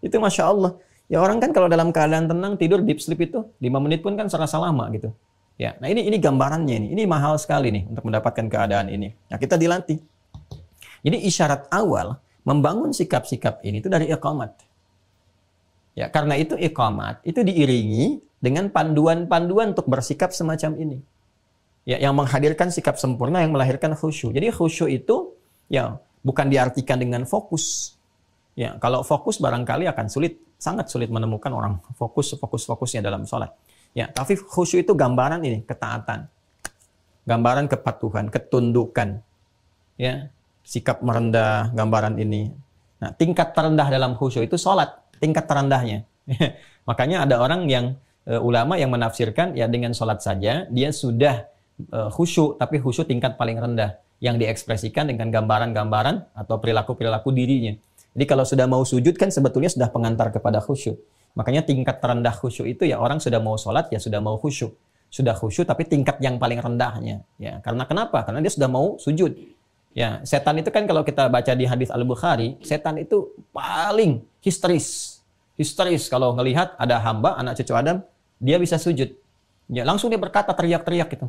Speaker 1: Itu Masya Allah. Ya orang kan kalau dalam keadaan tenang tidur deep sleep itu 5 menit pun kan serasa lama gitu. Ya, nah ini gambarannya ini. Ini mahal sekali nih untuk mendapatkan keadaan ini. Nah, kita dilatih. Jadi isyarat awal membangun sikap-sikap ini itu dari iqamat. Ya, karena itu iqamat itu diiringi dengan panduan-panduan untuk bersikap semacam ini. Ya, yang menghadirkan sikap sempurna yang melahirkan khusyuk. Jadi khusyuk itu ya bukan diartikan dengan fokus. Ya, kalau fokus barangkali akan sangat sulit menemukan orang fokusnya dalam sholat. Ya, tapi khusyuk itu gambaran ini, ketaatan. Gambaran kepatuhan, ketundukan. Ya, sikap merendah, gambaran ini. Nah, tingkat terendah dalam khusyuk itu sholat, tingkat terendahnya. Makanya ada orang yang ulama yang menafsirkan ya dengan sholat saja dia sudah khusyuk, tapi khusyuk tingkat paling rendah yang diekspresikan dengan gambaran-gambaran atau perilaku-perilaku dirinya. Jadi kalau sudah mau sujud kan sebetulnya sudah pengantar kepada khusyuk. Makanya tingkat terendah khusyuk itu ya orang sudah mau sholat ya sudah mau khusyuk. Sudah khusyuk tapi tingkat yang paling rendahnya. Ya, karena kenapa? Karena dia sudah mau sujud. Ya, setan itu kan kalau kita baca di hadis Al-Bukhari, setan itu paling histeris. Histeris kalau ngelihat ada hamba, anak cucu Adam, dia bisa sujud. Ya, langsung dia berkata teriak-teriak gitu.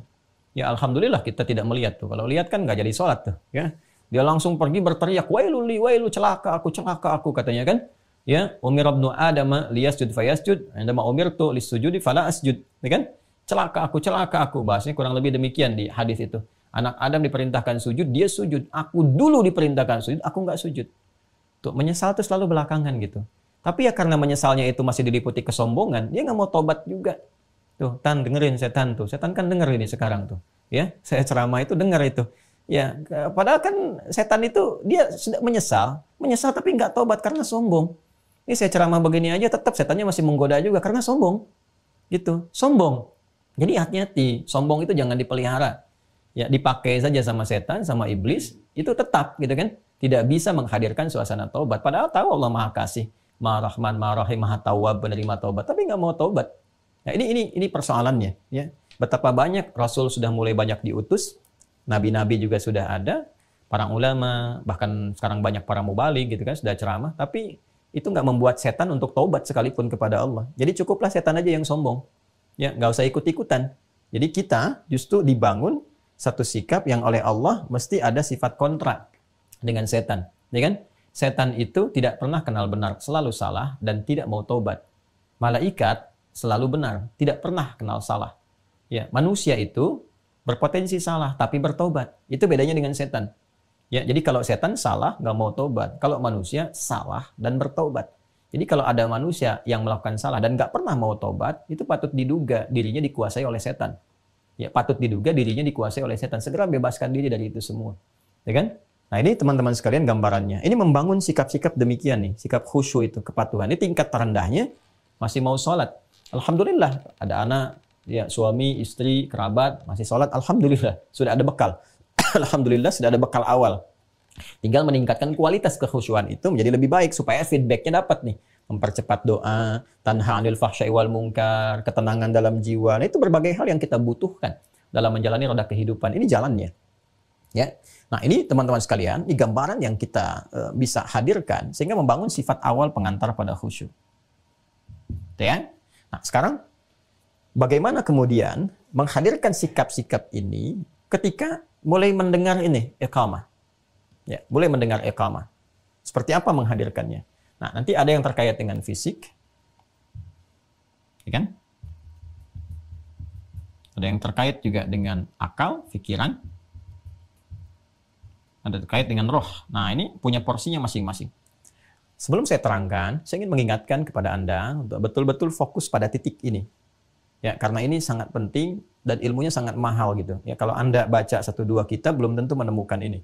Speaker 1: Ya, alhamdulillah kita tidak melihat tuh. Kalau lihat kan nggak jadi sholat tuh. Ya, dia langsung pergi berteriak, wailu, celaka aku katanya kan. Ya, umir ibnu Adam liyasjud fayasjud, indama umirtu lisujudi fala asjud. Ya kan? Celaka aku. Bahasanya kurang lebih demikian di hadis itu. Anak Adam diperintahkan sujud, dia sujud. Aku dulu diperintahkan sujud, aku nggak sujud. Tuh, menyesal tuh selalu belakangan gitu. Tapi ya karena menyesalnya itu masih diliputi kesombongan, dia nggak mau tobat juga. Tuh, dengerin setan tuh. Setan kan denger ini sekarang tuh. Ya, saya ceramah itu dengar itu. Ya, padahal kan setan itu dia sudah menyesal tapi nggak tobat karena sombong. Ini saya ceramah begini aja tetap setannya masih menggoda juga karena sombong. Gitu, sombong. Jadi hati-hati, sombong itu jangan dipelihara. Ya, dipakai saja sama setan, sama iblis, itu tetap gitu kan. Tidak bisa menghadirkan suasana taubat. Padahal tahu Allah Maha Kasih, Maha Rahman, Maha Rahim, Maha Tawwab, penerima taubat, tapi nggak mau taubat. Nah, ini persoalannya, ya. Betapa banyak Rasul sudah mulai banyak diutus, nabi-nabi juga sudah ada, para ulama, bahkan sekarang banyak para mubalik gitu kan, sudah ceramah, tapi itu nggak membuat setan untuk taubat sekalipun kepada Allah. Jadi cukuplah setan aja yang sombong. Ya, nggak usah ikut-ikutan. Jadi kita justru dibangun satu sikap yang oleh Allah mesti ada sifat kontra dengan setan. Ya kan? Setan itu tidak pernah kenal benar, selalu salah dan tidak mau taubat. Malaikat selalu benar, tidak pernah kenal salah. Ya, manusia itu berpotensi salah tapi bertobat. Itu bedanya dengan setan. Ya, jadi kalau setan salah nggak mau tobat, kalau manusia salah dan bertobat. Jadi kalau ada manusia yang melakukan salah dan nggak pernah mau tobat, itu patut diduga dirinya dikuasai oleh setan. Ya, patut diduga dirinya dikuasai oleh setan. Segera bebaskan diri dari itu semua. Ya kan? Nah, ini teman-teman sekalian gambarannya. Ini membangun sikap-sikap demikian nih, sikap khusyuk itu, kepatuhan. Ini tingkat terendahnya masih mau sholat. Alhamdulillah, ada anak, ya, suami, istri, kerabat, masih sholat. Alhamdulillah, sudah ada bekal. Alhamdulillah, sudah ada bekal awal. Tinggal meningkatkan kualitas kekhusyuan itu menjadi lebih baik supaya feedbacknya dapat nih. Mempercepat doa, tanha 'anil fahsya'i wal munkar, ketenangan dalam jiwa. Nah, itu berbagai hal yang kita butuhkan dalam menjalani roda kehidupan. Ini jalannya. Ya. Nah, ini teman-teman sekalian, ini gambaran yang kita bisa hadirkan sehingga membangun sifat awal pengantar pada khusyuk. Ya. Nah, sekarang bagaimana kemudian menghadirkan sikap-sikap ini ketika mulai mendengar ini iqamah. Ya, mulai mendengar iqamah. Seperti apa menghadirkannya? Nah, nanti ada yang terkait dengan fisik. Ya kan? Ada yang terkait juga dengan akal, pikiran. Ada terkait dengan roh. Nah, ini punya porsinya masing-masing. Sebelum saya terangkan, saya ingin mengingatkan kepada Anda untuk betul-betul fokus pada titik ini. Ya, karena ini sangat penting dan ilmunya sangat mahal gitu. Ya, kalau Anda baca 1-2 kitab belum tentu menemukan ini.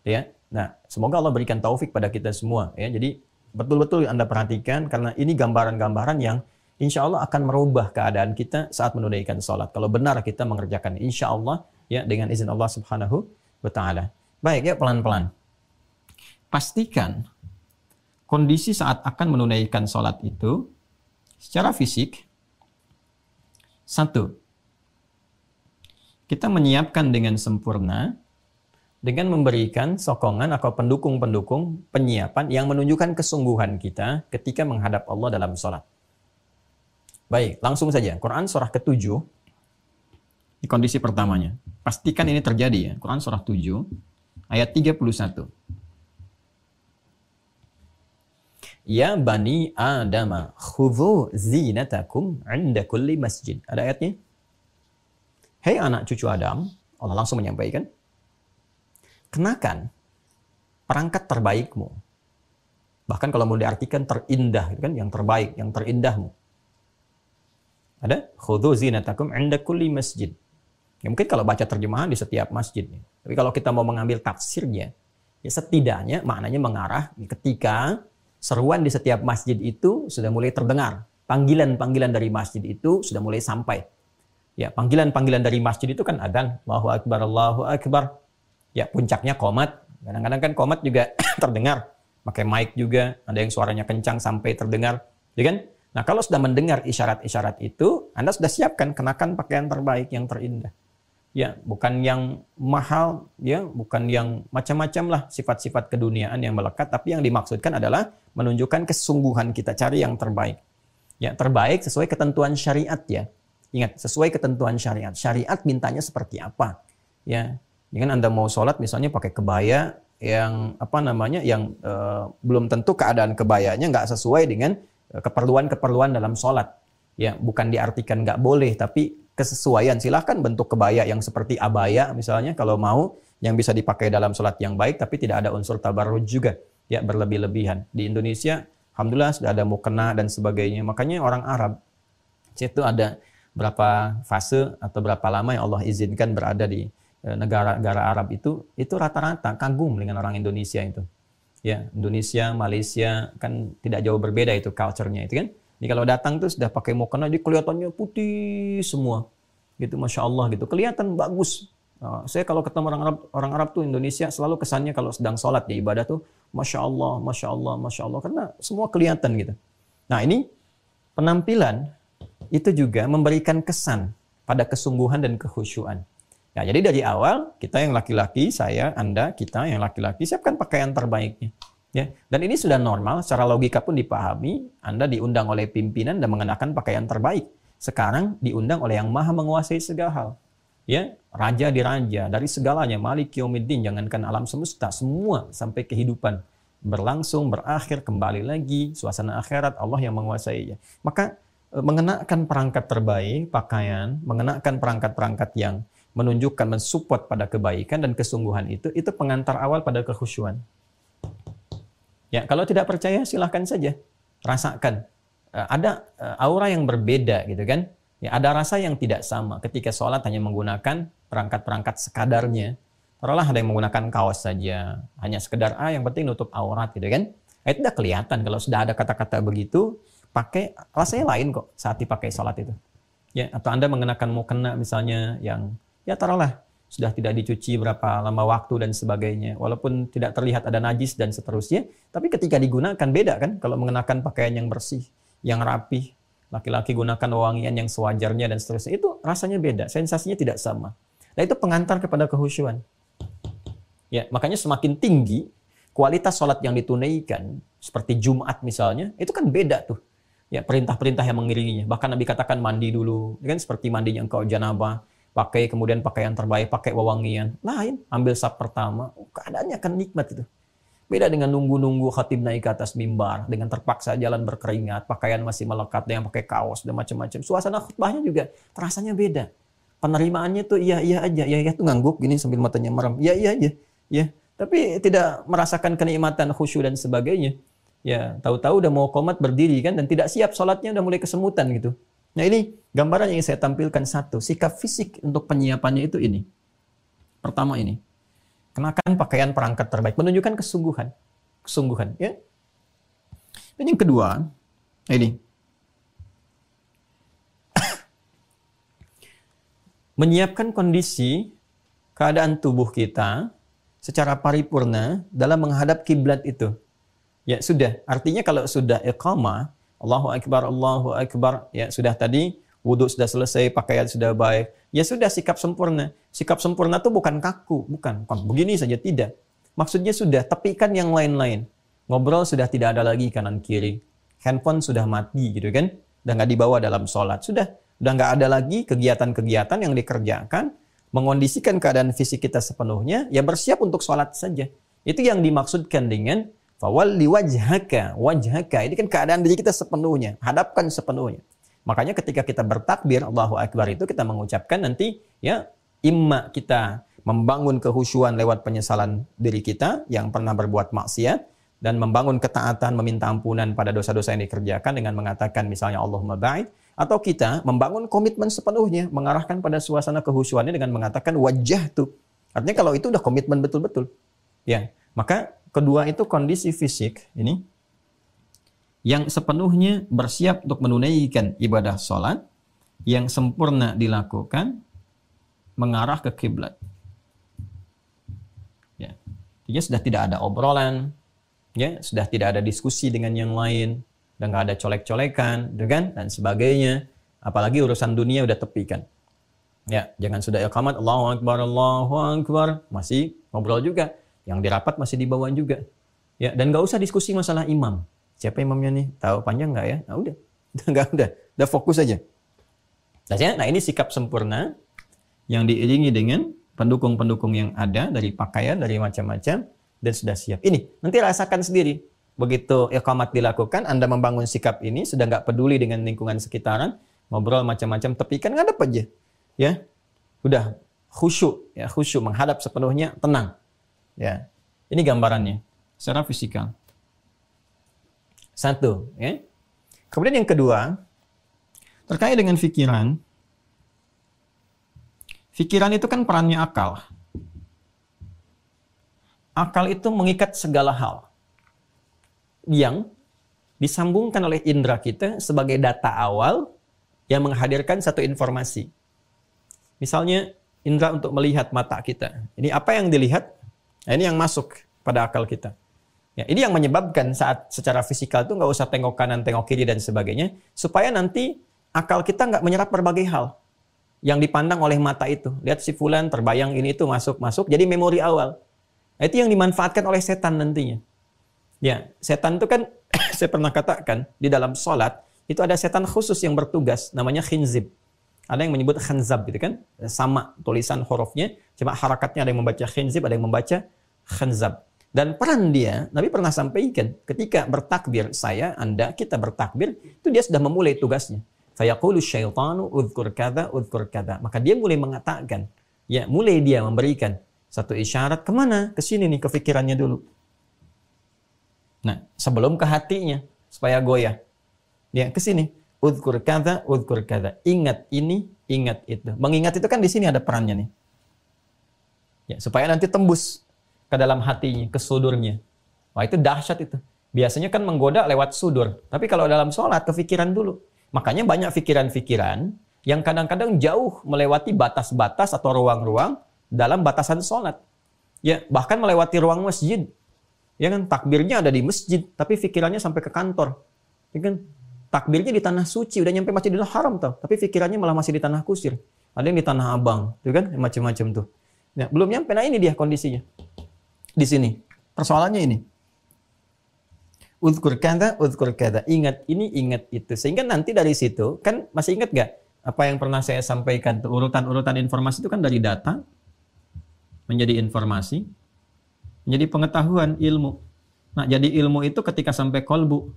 Speaker 1: Ya. Nah, semoga Allah berikan taufik pada kita semua ya. Jadi betul-betul Anda perhatikan karena ini gambaran-gambaran yang insya Allah akan merubah keadaan kita saat menunaikan sholat. Kalau benar kita mengerjakan, insya Allah ya dengan izin Allah Subhanahu wa Ta'ala. Baik ya, pelan-pelan. Pastikan kondisi saat akan menunaikan sholat itu secara fisik. Satu, kita menyiapkan dengan sempurna dengan memberikan sokongan atau pendukung-pendukung penyiapan yang menunjukkan kesungguhan kita ketika menghadap Allah dalam sholat. Baik, langsung saja. Quran surah ke-7, di kondisi pertamanya. Pastikan ini terjadi ya. Quran surah 7, ayat 31. Ya bani Adam, khudhu zinatakum 'inda kulli masjid. Ada ayatnya? Hei anak cucu Adam, Allah langsung menyampaikan, kenakan perangkat terbaikmu. Bahkan kalau mau diartikan terindah, kan, yang terbaik, yang terindahmu. Ada khudhu zinatakum 'inda kulli masjid. Ya, mungkin kalau baca terjemahan di setiap masjid. Tapi kalau kita mau mengambil tafsirnya, ya setidaknya maknanya mengarah ketika seruan di setiap masjid itu sudah mulai terdengar. Panggilan-panggilan dari masjid itu sudah mulai sampai. Ya, panggilan-panggilan dari masjid itu kan adzan, Allahu Akbar, Allahu Akbar. Ya, puncaknya qomat. Kadang-kadang kan qomat juga terdengar. Pakai mic juga, ada yang suaranya kencang sampai terdengar. Ya kan? Nah, kalau sudah mendengar isyarat-isyarat itu, Anda sudah siapkan, kenakan pakaian terbaik yang terindah. Ya, bukan yang mahal, ya, bukan yang macam-macam lah sifat-sifat keduniaan yang melekat, tapi yang dimaksudkan adalah menunjukkan kesungguhan kita, cari yang terbaik. Ya, terbaik sesuai ketentuan syariat ya. Ingat, sesuai ketentuan syariat. Syariat mintanya seperti apa? Ya, dengan Anda mau sholat misalnya pakai kebaya yang belum tentu keadaan kebayanya nggak sesuai dengan keperluan-keperluan dalam sholat. Ya, bukan diartikan nggak boleh, tapi kesesuaian. Silahkan bentuk kebaya yang seperti abaya misalnya kalau mau, yang bisa dipakai dalam sholat yang baik, tapi tidak ada unsur tabarruj juga. Ya, berlebih-lebihan. Di Indonesia, alhamdulillah sudah ada mukena dan sebagainya. Makanya orang Arab, itu ada berapa fase atau berapa lama yang Allah izinkan berada di negara-negara Arab itu rata-rata kagum dengan orang Indonesia itu. Ya, Indonesia, Malaysia kan tidak jauh berbeda itu culture-nya itu kan. Jadi kalau datang tuh sudah pakai mukena, jadi kelihatannya putih semua. Gitu, Masya Allah gitu. Kelihatan bagus. Saya kalau ketemu orang Arab tuh Indonesia selalu kesannya kalau sedang sholat di ibadah tuh Masya Allah, Masya Allah, Masya Allah. Karena semua kelihatan gitu. Nah ini penampilan itu juga memberikan kesan pada kesungguhan dan kekhusyuan. Ya, jadi dari awal, kita yang laki-laki, saya, Anda, kita yang laki-laki, siapkan pakaian terbaiknya. Ya. Dan ini sudah normal, secara logika pun dipahami, Anda diundang oleh pimpinan dan mengenakan pakaian terbaik. Sekarang diundang oleh yang maha menguasai segala hal. Ya, raja di raja, dari segalanya, Malik Yaumiddin, jangankan alam semesta, semua sampai kehidupan berlangsung, berakhir, kembali lagi, suasana akhirat, Allah yang menguasainya. Maka mengenakan perangkat terbaik, pakaian, mengenakan perangkat-perangkat yang menunjukkan, mensupport pada kebaikan dan kesungguhan itu pengantar awal pada kekhusyuan. Ya, kalau tidak percaya silahkan saja rasakan. Ada aura yang berbeda gitu kan. Ya, ada rasa yang tidak sama ketika sholat hanya menggunakan perangkat-perangkat sekadarnya. Taruhlah ada yang menggunakan kaos saja, hanya sekedar yang penting nutup aurat gitu kan. Itu udah kelihatan kalau sudah ada kata-kata begitu, pakai rasanya lain kok saat dipakai sholat itu. Ya, atau Anda mengenakan mukena misalnya yang ya taruhlah sudah tidak dicuci berapa lama waktu dan sebagainya, walaupun tidak terlihat ada najis dan seterusnya, tapi ketika digunakan beda kan kalau mengenakan pakaian yang bersih, yang rapih, laki-laki gunakan wewangian yang sewajarnya dan seterusnya, itu rasanya beda, sensasinya tidak sama. Nah itu pengantar kepada kekhusyuan. Ya, makanya semakin tinggi kualitas sholat yang ditunaikan, seperti Jumat misalnya, itu kan beda tuh. Ya, perintah-perintah yang mengiringinya. Bahkan Nabi katakan mandi dulu, kan seperti mandinya engkau janabah, pakai kemudian pakaian terbaik, pakai wewangian. Lain, ambil saf pertama, keadaannya akan nikmat itu. Beda dengan nunggu-nunggu khatib naik ke atas mimbar, dengan terpaksa jalan berkeringat, pakaian masih melekat, dengan pakai kaos dan macam-macam. Suasana khutbahnya juga terasanya beda. Penerimaannya tuh iya aja, iya tuh ngangguk gini sambil matanya merem, iya aja, ya. Tapi tidak merasakan kenikmatan khusyuk dan sebagainya. Ya, tahu-tahu udah mau qomat berdiri kan dan tidak siap sholatnya udah mulai kesemutan gitu. Nah ini gambaran yang saya tampilkan satu, sikap fisik untuk penyiapannya itu ini. Pertama ini, kenakan pakaian perangkat terbaik, menunjukkan kesungguhan, ya. Dan yang kedua, ini, menyiapkan kondisi keadaan tubuh kita secara paripurna dalam menghadap kiblat itu. Ya sudah, artinya kalau sudah iqamah, Allahu Akbar, ya sudah tadi, wudhu sudah selesai, pakaian sudah baik, ya sudah sikap sempurna. Sikap sempurna itu bukan kaku, bukan begini saja, tidak. Maksudnya sudah, tepikan yang lain-lain. Ngobrol sudah tidak ada lagi kanan kiri. Handphone sudah mati gitu kan, udah nggak dibawa dalam sholat, sudah nggak ada lagi kegiatan-kegiatan yang dikerjakan, mengondisikan keadaan fisik kita sepenuhnya, ya bersiap untuk sholat saja. Itu yang dimaksudkan dengan fawalli wajhaka. Wajhaka, ini kan keadaan diri kita sepenuhnya, hadapkan sepenuhnya. Makanya ketika kita bertakbir, Allahu Akbar itu kita mengucapkan nanti, ya, imma kita membangun kehusyuan lewat penyesalan diri kita yang pernah berbuat maksiat, dan membangun ketaatan, meminta ampunan pada dosa-dosa yang dikerjakan dengan mengatakan misalnya Allahumma ba'id, atau kita membangun komitmen sepenuhnya, mengarahkan pada suasana kehusyuannya dengan mengatakan wajjahtu. Artinya kalau itu udah komitmen betul-betul. Ya, maka kedua itu kondisi fisik ini yang sepenuhnya bersiap untuk menunaikan ibadah sholat yang sempurna dilakukan mengarah ke kiblat. Ya, dia sudah tidak ada obrolan, ya, sudah tidak ada diskusi dengan yang lain, udah nggak ada colek-colekan, dan sebagainya. Apalagi urusan dunia udah tepikan. Ya, jangan sudah iqamat Allahu Akbar, masih ngobrol juga. Yang dirapat masih di bawah juga. Ya, dan nggak usah diskusi masalah imam. Siapa imamnya nih? Tahu panjang nggak ya? Nah, udah fokus aja. Nah, ini sikap sempurna yang diiringi dengan pendukung-pendukung yang ada dari pakaian, dari macam-macam, dan sudah siap. Ini nanti rasakan sendiri. Begitu iqamat dilakukan, Anda membangun sikap ini, sudah nggak peduli dengan lingkungan sekitaran, ngobrol macam-macam, tepikan, ngadep aja. Ya, udah khusyuk, ya, khusyuk, menghadap sepenuhnya, tenang. Ya, ini gambarannya secara fisikal. Satu, ya. Kemudian yang kedua, terkait dengan pikiran. Pikiran itu kan perannya akal. Akal itu mengikat segala hal yang disambungkan oleh indera kita sebagai data awal yang menghadirkan satu informasi. Misalnya, indera untuk melihat mata kita. Ini apa yang dilihat? Nah, ini yang masuk pada akal kita. Ya, ini yang menyebabkan saat secara fisikal itu nggak usah tengok kanan, tengok kiri, dan sebagainya, supaya nanti akal kita nggak menyerap berbagai hal yang dipandang oleh mata itu. Lihat si fulan, terbayang ini itu masuk, jadi memori awal. Nah, itu yang dimanfaatkan oleh setan nantinya. Ya, setan itu kan, saya pernah katakan, di dalam sholat, itu ada setan khusus yang bertugas, namanya khinzib. Ada yang menyebut khanzab, gitu kan? Sama tulisan hurufnya, cuma harakatnya ada yang membaca khinzib, ada yang membaca khanzab. Dan peran dia, Nabi pernah sampaikan, ketika bertakbir, Anda, kita bertakbir, itu dia sudah memulai tugasnya. Fayaqulu syaitanu udhkur kada, udhkur kada. Maka dia mulai mengatakan, ya, mulai dia memberikan satu isyarat, kemana? Ke sini nih, ke pikirannya dulu. Nah, sebelum ke hatinya, supaya goyah. Ya, ke sini. Udhkur kada, udhkur kada. Ingat ini, ingat itu. Mengingat itu kan di sini ada perannya nih. Ya, supaya nanti tembus ke dalam hatinya, ke sudurnya. Wah, itu dahsyat itu. Biasanya kan menggoda lewat sudur. Tapi kalau dalam sholat, kefikiran dulu. Makanya banyak pikiran-pikiran yang kadang-kadang jauh melewati batas-batas atau ruang-ruang dalam batasan sholat. Ya, bahkan melewati ruang masjid. Ya kan, takbirnya ada di masjid, tapi pikirannya sampai ke kantor. Ya kan, takbirnya di tanah suci, udah nyampe Masjidil Haram tau, tapi pikirannya malah masih di tanah kusir. Ada yang di Tanah Abang, tuh kan, macam-macam tuh. Ya, belum nyampe, nah ini dia kondisinya. Di sini, persoalannya ini. Udhkur kada, ingat ini, ingat itu. Sehingga nanti dari situ, kan masih ingat gak apa yang pernah saya sampaikan tuh, urutan-urutan informasi itu kan dari data menjadi informasi, menjadi pengetahuan, ilmu. Nah, jadi ilmu itu ketika sampai kolbu,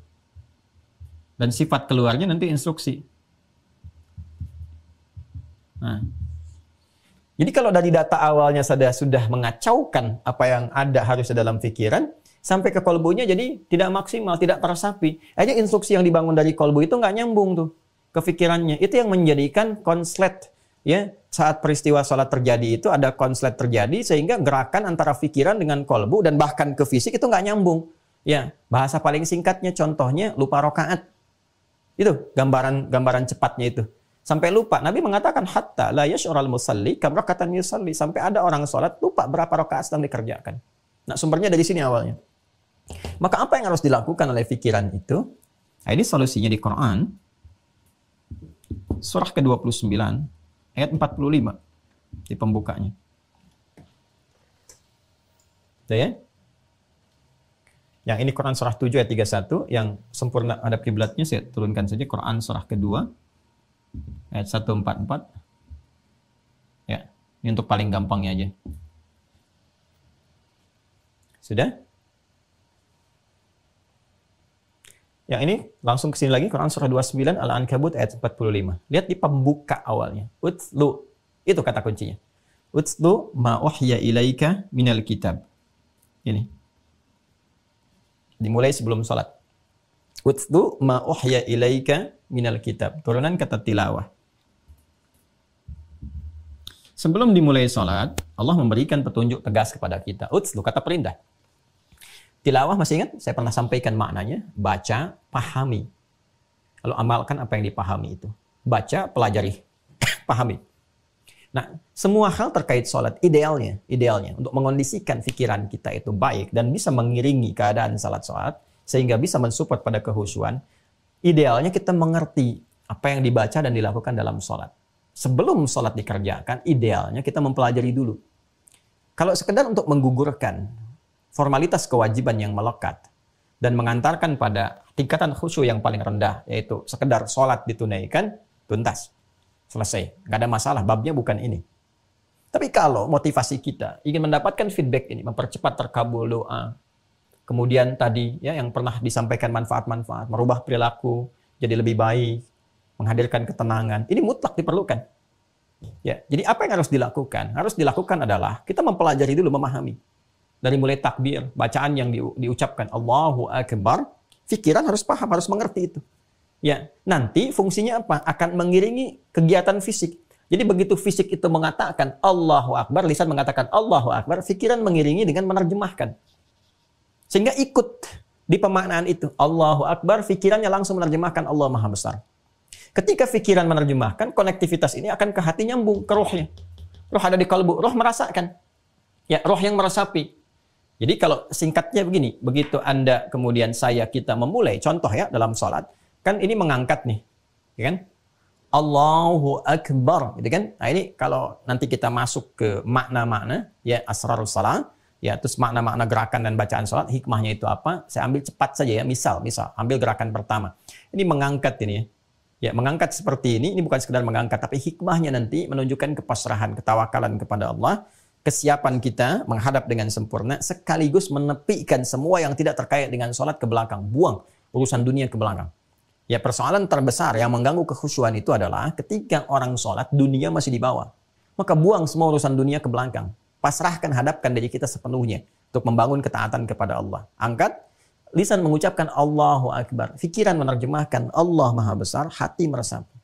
Speaker 1: dan sifat keluarnya nanti instruksi. Nah, jadi kalau dari data awalnya sudah mengacaukan apa yang ada harusnya dalam pikiran, sampai ke kolbunya jadi tidak maksimal, tidak tersapi. Aja instruksi yang dibangun dari kolbu itu nggak nyambung tuh ke pikirannya. Itu yang menjadikan konslet. Ya, saat peristiwa sholat terjadi itu ada konslet terjadi sehingga gerakan antara pikiran dengan kolbu dan bahkan ke fisik itu nggak nyambung. Ya, bahasa paling singkatnya contohnya lupa rokaat. Itu gambaran cepatnya itu. Sampai lupa. Nabi mengatakan hatta la yash'ural musalli kam rakatan yusalli. Sampai ada orang sholat lupa berapa rakaat sedang dikerjakan. Nah, sumbernya dari sini awalnya. Maka apa yang harus dilakukan oleh pikiran itu? Nah, ini solusinya di Quran. Surah ke-29 ayat 45 di pembukanya. Udah ya? Yang ini Quran surah 7 ayat 31, yang sempurna hadap kiblatnya saya turunkan saja Quran surah kedua ayat 144. Ya, ini untuk paling gampangnya aja. Sudah? Yang ini langsung ke sini lagi Quran surah 29 Al-Ankabut ayat 45. Lihat di pembuka awalnya. Utslu. Itu kata kuncinya. Utslu ma uhya ilaika minal kitab. Ini. Dimulai sebelum salat. Utslu ma uhya ilaika minal kitab. Turunan kata tilawah. Sebelum dimulai salat, Allah memberikan petunjuk tegas kepada kita. Utslu kata perintah. Tilawah masih ingat? Saya pernah sampaikan maknanya. Baca, pahami. Lalu amalkan apa yang dipahami itu. Baca, pelajari, pahami. Nah, semua hal terkait sholat idealnya untuk mengondisikan pikiran kita itu baik dan bisa mengiringi keadaan sholat sehingga bisa mensupport pada kehusuan. Idealnya kita mengerti apa yang dibaca dan dilakukan dalam sholat. Sebelum sholat dikerjakan, idealnya kita mempelajari dulu. Kalau sekedar untuk menggugurkan formalitas kewajiban yang melekat dan mengantarkan pada tingkatan khusyuk yang paling rendah, yaitu sekedar sholat ditunaikan, tuntas. Selesai. Nggak ada masalah, babnya bukan ini. Tapi kalau motivasi kita ingin mendapatkan feedback ini, mempercepat terkabul doa, kemudian tadi ya yang pernah disampaikan manfaat-manfaat, merubah perilaku jadi lebih baik, menghadirkan ketenangan, ini mutlak diperlukan. Ya, jadi apa yang harus dilakukan? Harus dilakukan adalah kita mempelajari dulu, memahami. Dari mulai takbir, bacaan yang diucapkan Allahu Akbar, pikiran harus paham, harus mengerti itu. Ya, nanti fungsinya apa? Akan mengiringi kegiatan fisik. Jadi begitu fisik itu mengatakan Allahu Akbar, lisan mengatakan Allahu Akbar, pikiran mengiringi dengan menerjemahkan. Sehingga ikut di pemaknaan itu. Allahu Akbar, pikirannya langsung menerjemahkan Allah Maha Besar. Ketika pikiran menerjemahkan, konektivitas ini akan ke hati nyambung, ke rohnya. Roh ada di kalbu, roh merasakan. Ya, roh yang meresapi. Jadi kalau singkatnya begini, begitu Anda kemudian kita memulai, contoh ya dalam sholat, kan ini mengangkat nih, ya kan? Allahu Akbar, gitu kan? Nah ini kalau nanti kita masuk ke makna-makna, ya asrarul salat, ya terus makna-makna gerakan dan bacaan salat, hikmahnya itu apa? Saya ambil cepat saja ya, misal, ambil gerakan pertama. Ini mengangkat ini ya, mengangkat seperti ini bukan sekedar mengangkat, tapi hikmahnya nanti menunjukkan kepasrahan, ketawakalan kepada Allah, kesiapan kita menghadap dengan sempurna, sekaligus menepikan semua yang tidak terkait dengan salat ke belakang, buang urusan dunia ke belakang. Ya, persoalan terbesar yang mengganggu kekhusyuan itu adalah ketika orang sholat, dunia masih di bawah. Maka buang semua urusan dunia ke belakang. Pasrahkan, hadapkan diri kita sepenuhnya untuk membangun ketaatan kepada Allah. Angkat, lisan mengucapkan Allahu Akbar. Pikiran menerjemahkan Allah Maha Besar, hati meresapi.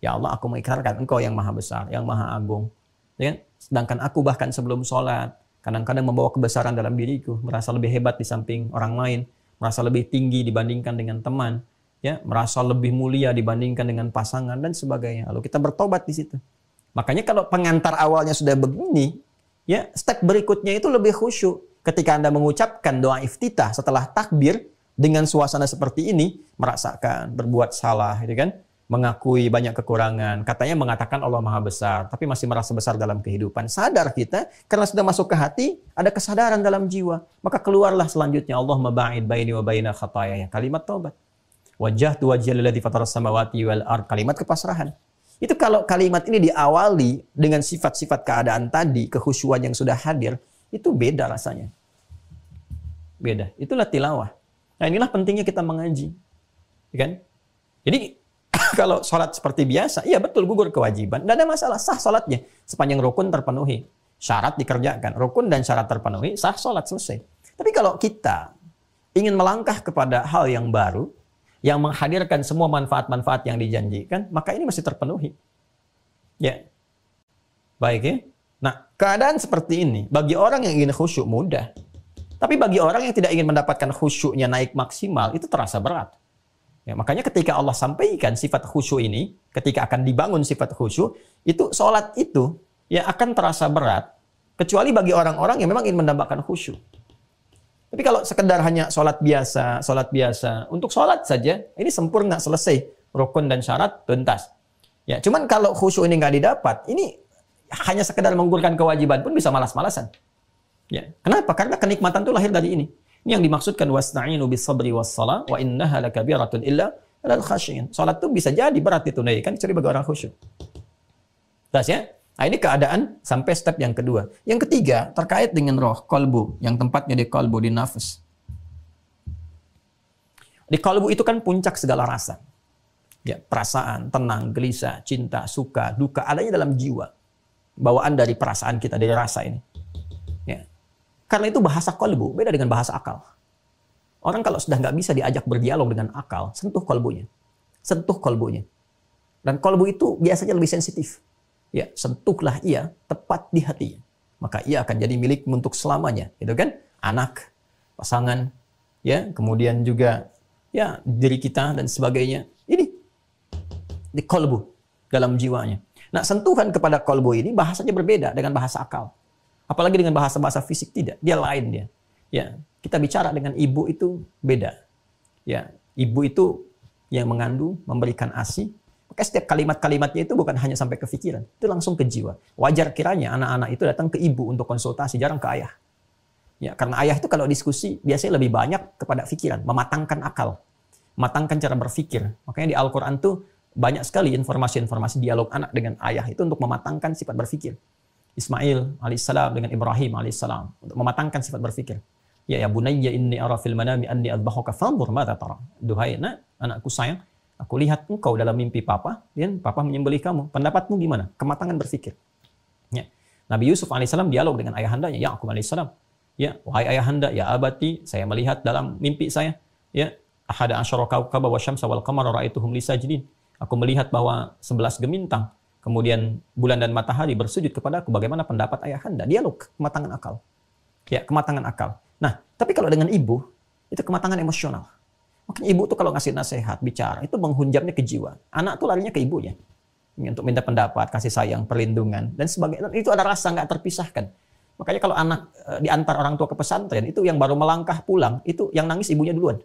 Speaker 1: Ya Allah, aku mengikrarkan Engkau yang Maha Besar, yang Maha Agung. Ya, sedangkan aku bahkan sebelum sholat, kadang-kadang membawa kebesaran dalam diriku, merasa lebih hebat di samping orang lain, merasa lebih tinggi dibandingkan dengan teman. Ya, merasa lebih mulia dibandingkan dengan pasangan dan sebagainya. Lalu kita bertobat di situ. Makanya kalau pengantar awalnya sudah begini, ya step berikutnya itu lebih khusyuk. Ketika Anda mengucapkan doa iftitah setelah takbir dengan suasana seperti ini, merasakan berbuat salah, gitu kan? Mengakui banyak kekurangan, katanya mengatakan Allah Maha Besar, tapi masih merasa besar dalam kehidupan. Sadar kita, karena sudah masuk ke hati, ada kesadaran dalam jiwa. Maka keluarlah selanjutnya Allahumma ba'id baini wa baina khatayaya, kalimat taubat. Wajjahtu wajhiya lilladzi fataras samawati wal ard, kalimat kepasrahan. Itu kalau kalimat ini diawali dengan sifat-sifat keadaan tadi, kekhusyuan yang sudah hadir, itu beda rasanya. Beda. Itulah tilawah. Nah, inilah pentingnya kita mengaji. Ya kan? Jadi kalau sholat seperti biasa, iya betul gugur kewajiban, tidak ada masalah, sah sholatnya sepanjang rukun terpenuhi, syarat dikerjakan, rukun dan syarat terpenuhi, sah sholat selesai. Tapi kalau kita ingin melangkah kepada hal yang baru, yang menghadirkan semua manfaat-manfaat yang dijanjikan, maka ini masih terpenuhi. Ya. Baik ya. Nah, keadaan seperti ini, bagi orang yang ingin khusyuk mudah. Tapi bagi orang yang tidak ingin mendapatkan khusyuknya naik maksimal, itu terasa berat. Ya, makanya ketika Allah sampaikan sifat khusyuk ini, ketika akan dibangun sifat khusyuk, itu sholat itu ya akan terasa berat, kecuali bagi orang-orang yang memang ingin mendapatkan khusyuk. Tapi kalau sekedar hanya sholat biasa, untuk sholat saja, ini sempurna, selesai. Rukun dan syarat, tuntas. Ya, cuman kalau khusyuk ini nggak didapat, ini hanya sekedar menggugurkan kewajiban pun bisa malas-malasan. Ya, kenapa? Karena kenikmatan itu lahir dari ini. Ini yang dimaksudkan wasta'inu bis-sabri was-shalah wa innaha lakabiratun illa 'alal khashiyin. Salat itu bisa jadi berat ditunaikan kecuali bagi orang khusyuk. Jelas ya? Nah, ini keadaan sampai step yang kedua. Yang ketiga terkait dengan roh, qalbu, yang tempatnya di qalbu, di nafas. Di qalbu itu kan puncak segala rasa. Ya, perasaan, tenang, gelisah, cinta, suka, duka, adanya dalam jiwa. Bawaan dari perasaan kita, dari rasa ini. Ya. Karena itu bahasa qalbu beda dengan bahasa akal. Orang kalau sudah nggak bisa diajak berdialog dengan akal, sentuh qalbunya. Sentuh qalbunya. Dan qalbu itu biasanya lebih sensitif. Ya, sentuhlah ia tepat di hatinya. Maka ia akan jadi milikmu untuk selamanya. Gitu kan? Anak, pasangan, ya, kemudian juga ya diri kita dan sebagainya. Ini di qalbu, dalam jiwanya. Nah, sentuhan kepada qalbu ini bahasanya berbeda dengan bahasa akal. Apalagi dengan bahasa-bahasa fisik, tidak. Dia lain dia. Ya, kita bicara dengan ibu itu beda. Ya, ibu itu yang mengandung, memberikan ASI. Maka setiap kalimat-kalimatnya itu bukan hanya sampai ke pikiran, itu langsung ke jiwa. Wajar kiranya anak-anak itu datang ke ibu untuk konsultasi, jarang ke ayah. Ya, karena ayah itu kalau diskusi biasanya lebih banyak kepada pikiran, mematangkan akal, mematangkan cara berpikir. Makanya di Al-Qur'an tuh banyak sekali informasi-informasi dialog anak dengan ayah itu untuk mematangkan sifat berpikir. Ismail alaihissalam dengan Ibrahim alaihissalam untuk mematangkan sifat berpikir. Ya bunayya inni ara fil manami anni adbahuka fanzur madza tara. Duhai anakku sayang, aku lihat engkau dalam mimpi papa dan papa menyembelih kamu. Pendapatmu gimana? Kematangan berpikir. Ya. Nabi Yusuf alaihissalam dialog dengan ayahandanya, Ya'qub alaihissalam. Ya, wahai ayahanda, ya abati, saya melihat dalam mimpi saya, ya, ahada asyara kawkaba wa syamsa wal qamara ra'aituhum li sajidin. Aku melihat bahwa 11 gemintang kemudian bulan dan matahari bersujud kepadaku. Bagaimana pendapat ayahanda? Dialog, kematangan akal. Ya, kematangan akal. Nah, tapi kalau dengan ibu, itu kematangan emosional. Makanya ibu tuh kalau ngasih nasihat, bicara, itu menghunjamnya ke jiwa. Anak tuh larinya ke ibunya. Untuk minta pendapat, kasih sayang, perlindungan, dan sebagainya. Itu ada rasa nggak terpisahkan. Makanya kalau anak diantar orang tua ke pesantren, itu yang baru melangkah pulang, itu yang nangis ibunya duluan.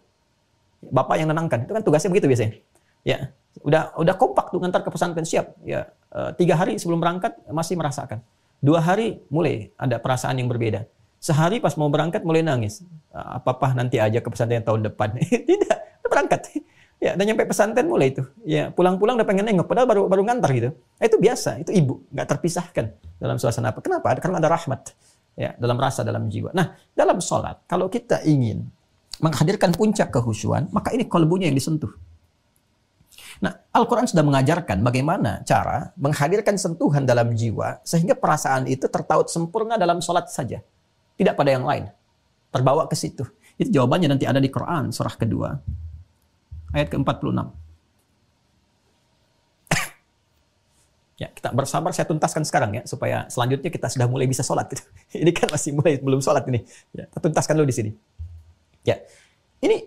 Speaker 1: Bapak yang nenangkan. Itu kan tugasnya begitu biasanya. Ya, udah kompak tuh ngantar ke pesantren, siap. Ya, 3 hari sebelum berangkat masih merasakan. 2 hari mulai ada perasaan yang berbeda. Sehari pas mau berangkat mulai nangis. Apa-apa nanti aja ke pesantren tahun depan. Tidak, udah berangkat. Ya, dan nyampe pesantren mulai itu. Ya, pulang-pulang udah pengen nengok, padahal baru ngantar gitu. Itu biasa, itu ibu, nggak terpisahkan dalam suasana apa. Kenapa? Karena ada rahmat. Ya, dalam rasa, dalam jiwa. Nah, dalam sholat, kalau kita ingin menghadirkan puncak kehusyuan, maka ini qalbunya yang disentuh. Nah, Al-Quran sudah mengajarkan bagaimana cara menghadirkan sentuhan dalam jiwa sehingga perasaan itu tertaut sempurna dalam sholat saja. Tidak pada yang lain. Terbawa ke situ. Itu jawabannya nanti ada di Quran, surah kedua. Ayat ke-46. Ya, kita bersabar, saya tuntaskan sekarang ya, supaya selanjutnya kita sudah mulai bisa sholat. Ini kan masih belum sholat ini. Ya, kita tuntaskan dulu di sini. Ya, ini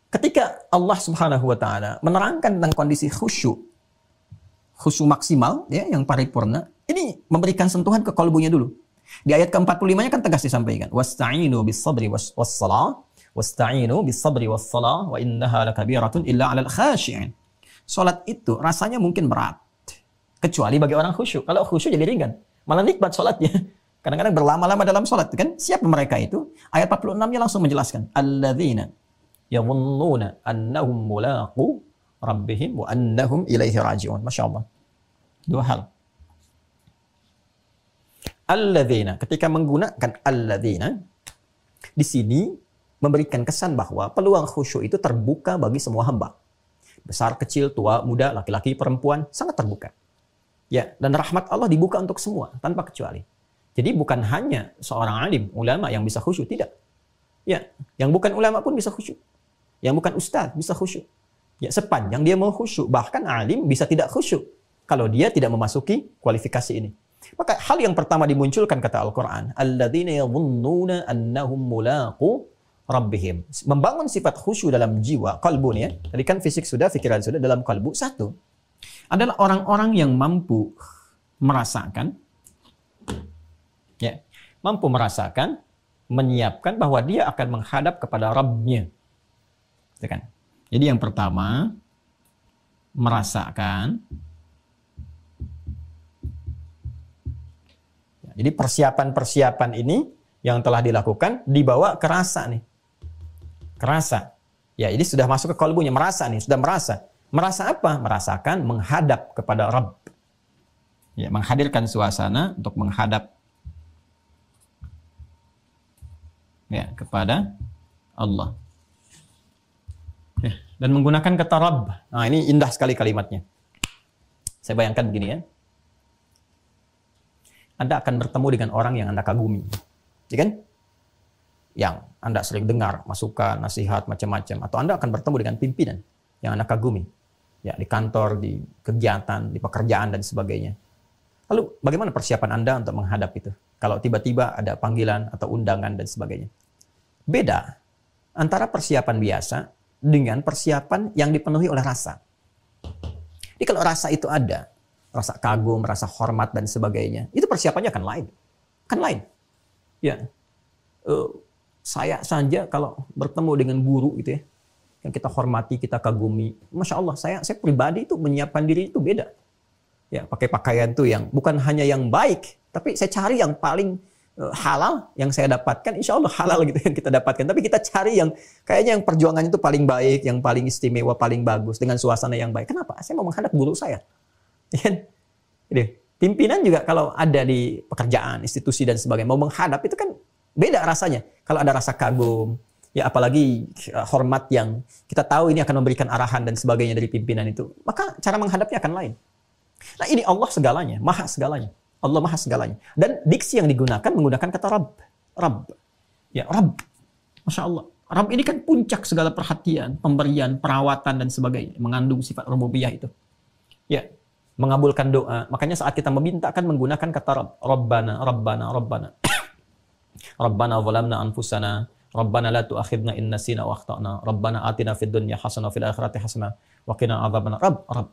Speaker 1: ketika Allah Subhanahu wa taala menerangkan tentang kondisi khusyuk maksimal ya yang paripurna, ini memberikan sentuhan ke qalbunya dulu. Di ayat ke-45-nya kan tegas disampaikan, wasta'inu bis-sabri was-shalah, wasta'inu bis-sabri was-shalah wa innaha lakabiratun illa 'alal khashi'in. Salat itu rasanya mungkin berat kecuali bagi orang khusyuk. Kalau khusyuk jadi ringan, malah nikmat salatnya. Kadang-kadang berlama-lama dalam salat kan. Siapa mereka itu? Ayat 46-nya langsung menjelaskan, alladzina yadhunnuna annahum mulaqu rabbihim wa annahum ilaihi raji'un. Masyaallah. 2 hal. Alladzina, ketika menggunakan alladzina di sini memberikan kesan bahwa peluang khusyuk itu terbuka bagi semua hamba. Besar, kecil, tua, muda, laki-laki, perempuan, sangat terbuka. Ya, dan rahmat Allah dibuka untuk semua tanpa kecuali. Jadi bukan hanya seorang alim, ulama yang bisa khusyuk, tidak. Ya, yang bukan ulama pun bisa khusyuk. Yang bukan ustaz bisa khusyuk. Ya, sepanjang dia mau khusyuk, bahkan alim bisa tidak khusyuk kalau dia tidak memasuki kualifikasi ini. Maka hal yang pertama dimunculkan kata Al-Quran, alladzina yadhunnuna annahum mulaqu rabbihim. Membangun sifat khusyuk dalam jiwa, qalbun ya. Tadi kan fisik sudah, pikiran sudah, dalam qalbu satu. Adalah orang-orang yang mampu merasakan, ya, mampu merasakan, menyiapkan bahwa dia akan menghadap kepada Rabbnya. Gitu kan? Jadi yang pertama, merasakan. Jadi persiapan-persiapan ini yang telah dilakukan dibawa ke rasa nih. Kerasa. Ya, jadi sudah masuk ke kalbunya, merasa nih, sudah merasa. Merasa apa? Merasakan menghadap kepada Rabb. Ya, menghadirkan suasana untuk menghadap ya kepada Allah. Ya, dan menggunakan kata Rabb. Nah, ini indah sekali kalimatnya. Saya bayangkan begini ya. Anda akan bertemu dengan orang yang Anda kagumi. Ya kan? Yang Anda sering dengar masukan, nasihat, macam-macam. Atau Anda akan bertemu dengan pimpinan yang Anda kagumi. Ya, di kantor, di kegiatan, di pekerjaan, dan sebagainya. Lalu, bagaimana persiapan Anda untuk menghadap itu? Kalau tiba-tiba ada panggilan atau undangan dan sebagainya. Beda antara persiapan biasa dengan persiapan yang dipenuhi oleh rasa. Jadi kalau rasa itu ada, rasa kagum, rasa hormat, dan sebagainya, itu persiapannya akan lain. Kan lain. Ya, saya saja kalau bertemu dengan guru gitu ya, yang kita hormati, kita kagumi, Masya Allah, saya pribadi itu menyiapkan diri itu beda. Ya, pakai pakaian tuh yang bukan hanya yang baik, tapi saya cari yang paling halal yang saya dapatkan, insya Allah halal gitu yang kita dapatkan. Tapi kita cari yang kayaknya yang perjuangannya itu paling baik, yang paling istimewa, paling bagus, dengan suasana yang baik. Kenapa? Saya mau menghadap guru saya. Jadi, pimpinan juga kalau ada di pekerjaan, institusi dan sebagainya, mau menghadap itu kan beda rasanya. Kalau ada rasa kagum, ya apalagi hormat yang kita tahu ini akan memberikan arahan dan sebagainya dari pimpinan itu, maka cara menghadapnya akan lain. Nah, ini Allah segalanya, maha segalanya. Allah maha segalanya. Dan diksi yang digunakan menggunakan kata Rabb. Rabb. Ya, Rabb. Masya Allah. Rabb ini kan puncak segala perhatian, pemberian, perawatan, dan sebagainya. Mengandung sifat rububiyah itu. Ya, mengabulkan doa. Makanya saat kita meminta kan menggunakan kata Rabb. Rabbana, Rabbana, Rabbana. Rabbana zalamna anfusana, Rabbana la tu'akhidna in nasina wa akhtana, Rabbana atina fid dunya hasanah fil akhirati hasanah wa qina adzabannar. Rabb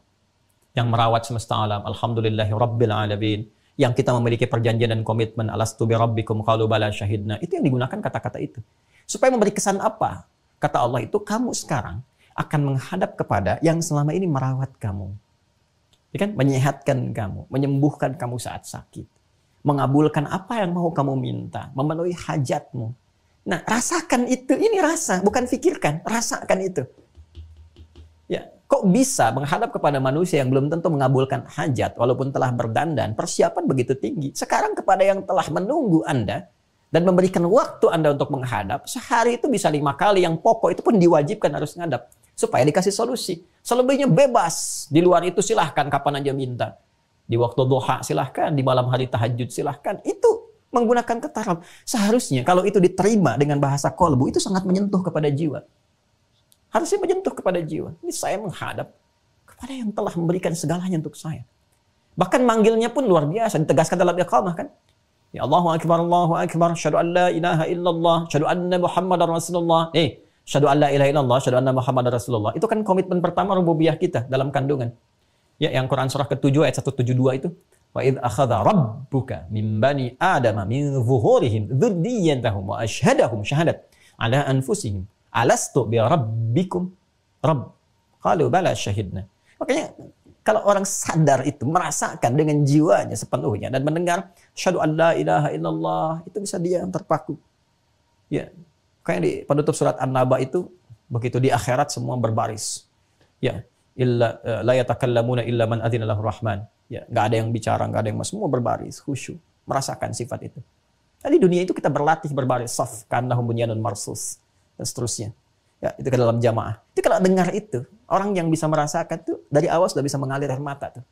Speaker 1: yang merawat semesta alam. Alhamdulillahi rabbil alamin. Yang kita memiliki perjanjian dan komitmen, alastu bi rabbikum qalu bala syahidna. Itu yang digunakan kata-kata itu. Supaya memberi kesan apa? Kata Allah itu, kamu sekarang akan menghadap kepada yang selama ini merawat kamu. Ya kan? Menyehatkan kamu, menyembuhkan kamu saat sakit. Mengabulkan apa yang mau kamu minta, memenuhi hajatmu. Nah, rasakan itu. Ini rasa, bukan fikirkan. Rasakan itu. Ya, kok bisa menghadap kepada manusia yang belum tentu mengabulkan hajat, walaupun telah berdandan, persiapan begitu tinggi. Sekarang kepada yang telah menunggu Anda, dan memberikan waktu Anda untuk menghadap, sehari itu bisa 5 kali, yang pokok itu pun diwajibkan harus menghadap. Supaya dikasih solusi. Selebihnya bebas. Di luar itu silahkan kapan aja minta. Di waktu duha silahkan, di malam hari tahajud silahkan. Itu menggunakan kata Rabb. Seharusnya kalau itu diterima dengan bahasa kolbu, itu sangat menyentuh kepada jiwa. Harusnya menyentuh kepada jiwa. Ini saya menghadap kepada yang telah memberikan segalanya untuk saya. Bahkan manggilnya pun luar biasa, ditegaskan dalam iqamah kan. Ya Allahu Akbar, syahadu an la ilaha illallah, syahadu anna Muhammadar Rasulullah. Syahadu an la ilaha illallah, syahadu anna Muhammadar Rasulullah. Itu kan komitmen pertama rububiyah kita dalam kandungan. Ya, yang Quran surah ke-7 ayat 172 itu. Wa idh akhadha rabbuka min bani adama min zuhurihim dzurriyyatahum wa asyhadahum syahadat ala anfusihim alastu bi rabbikum rabb qalu bala syahidna. Makanya kalau orang sadar itu, merasakan dengan jiwanya sepenuhnya dan mendengar syahadu an la ilaha illallah, itu bisa dia terpaku. Ya, kayak di penutup surat An-Naba itu, begitu di akhirat semua berbaris. Ya, illa la yatakallamuna illa man adzina lahu rahman. Ya, enggak ada yang bicara, enggak ada yang semua berbaris, khusyuk, merasakan sifat itu. Di dunia itu kita berlatih berbaris saf ka'annahum bunyanun marsus dan seterusnya. Ya, itu ke dalam jamaah. Itu kalau dengar itu, orang yang bisa merasakan tuh dari awal sudah bisa mengalir air mata tuh.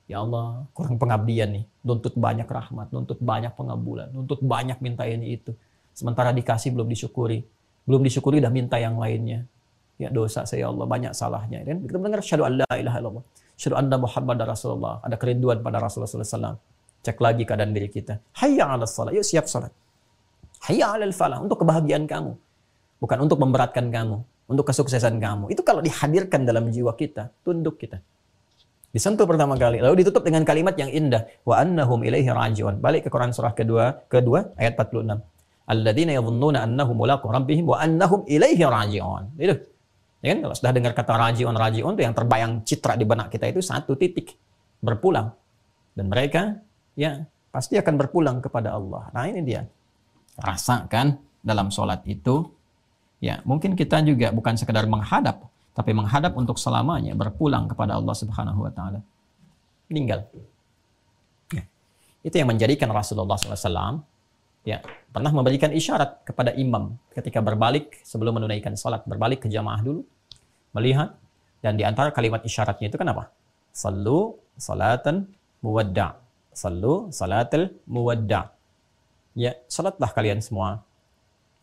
Speaker 1: Ya Allah, kurang pengabdian nih, nuntut banyak rahmat, nuntut banyak pengabulan, nuntut banyak minta ini itu. Sementara dikasih belum disyukuri. Belum disyukuri udah minta yang lainnya. Ya dosa saya Allah, banyak salahnya. Dan kita mendengar syahadu an la ilaha illallah, syahadu anna Muhammadar Rasulullah. Ada kerinduan pada Rasulullah SAW. Cek lagi keadaan diri kita. Hayya 'alas shalah, yuk siap salat. Hayya 'alal falah, untuk kebahagiaan kamu. bukan untuk memberatkan kamu, untuk kesuksesan kamu. Itu kalau dihadirkan dalam jiwa kita, tunduk kita. Disentuh pertama kali, lalu ditutup dengan kalimat yang indah, wa annahum ilaihi raji'un. Balik ke Quran surah kedua ayat 46. Alladzina yadhunnuna annahum mulaqu rabbihim wa annahum ilaihi raji'un. Itu. Ya kan? Kalau sudah dengar kata raji'un itu yang terbayang citra di benak kita itu satu titik, berpulang. Dan mereka ya pasti akan berpulang kepada Allah. Nah, ini dia. Rasakan dalam sholat itu, ya mungkin kita juga bukan sekedar menghadap, tapi menghadap untuk selamanya, berpulang kepada Allah Subhanahu wa Ta'ala. Meninggal. Ya. Itu yang menjadikan Rasulullah SAW ya, pernah memberikan isyarat kepada imam ketika berbalik sebelum menunaikan salat, berbalik ke jamaah dulu, melihat, dan di antara kalimat isyaratnya itu kan apa? Sallu salatan muwadda'. Sallu salatal muwadda'. Ya, salatlah kalian semua.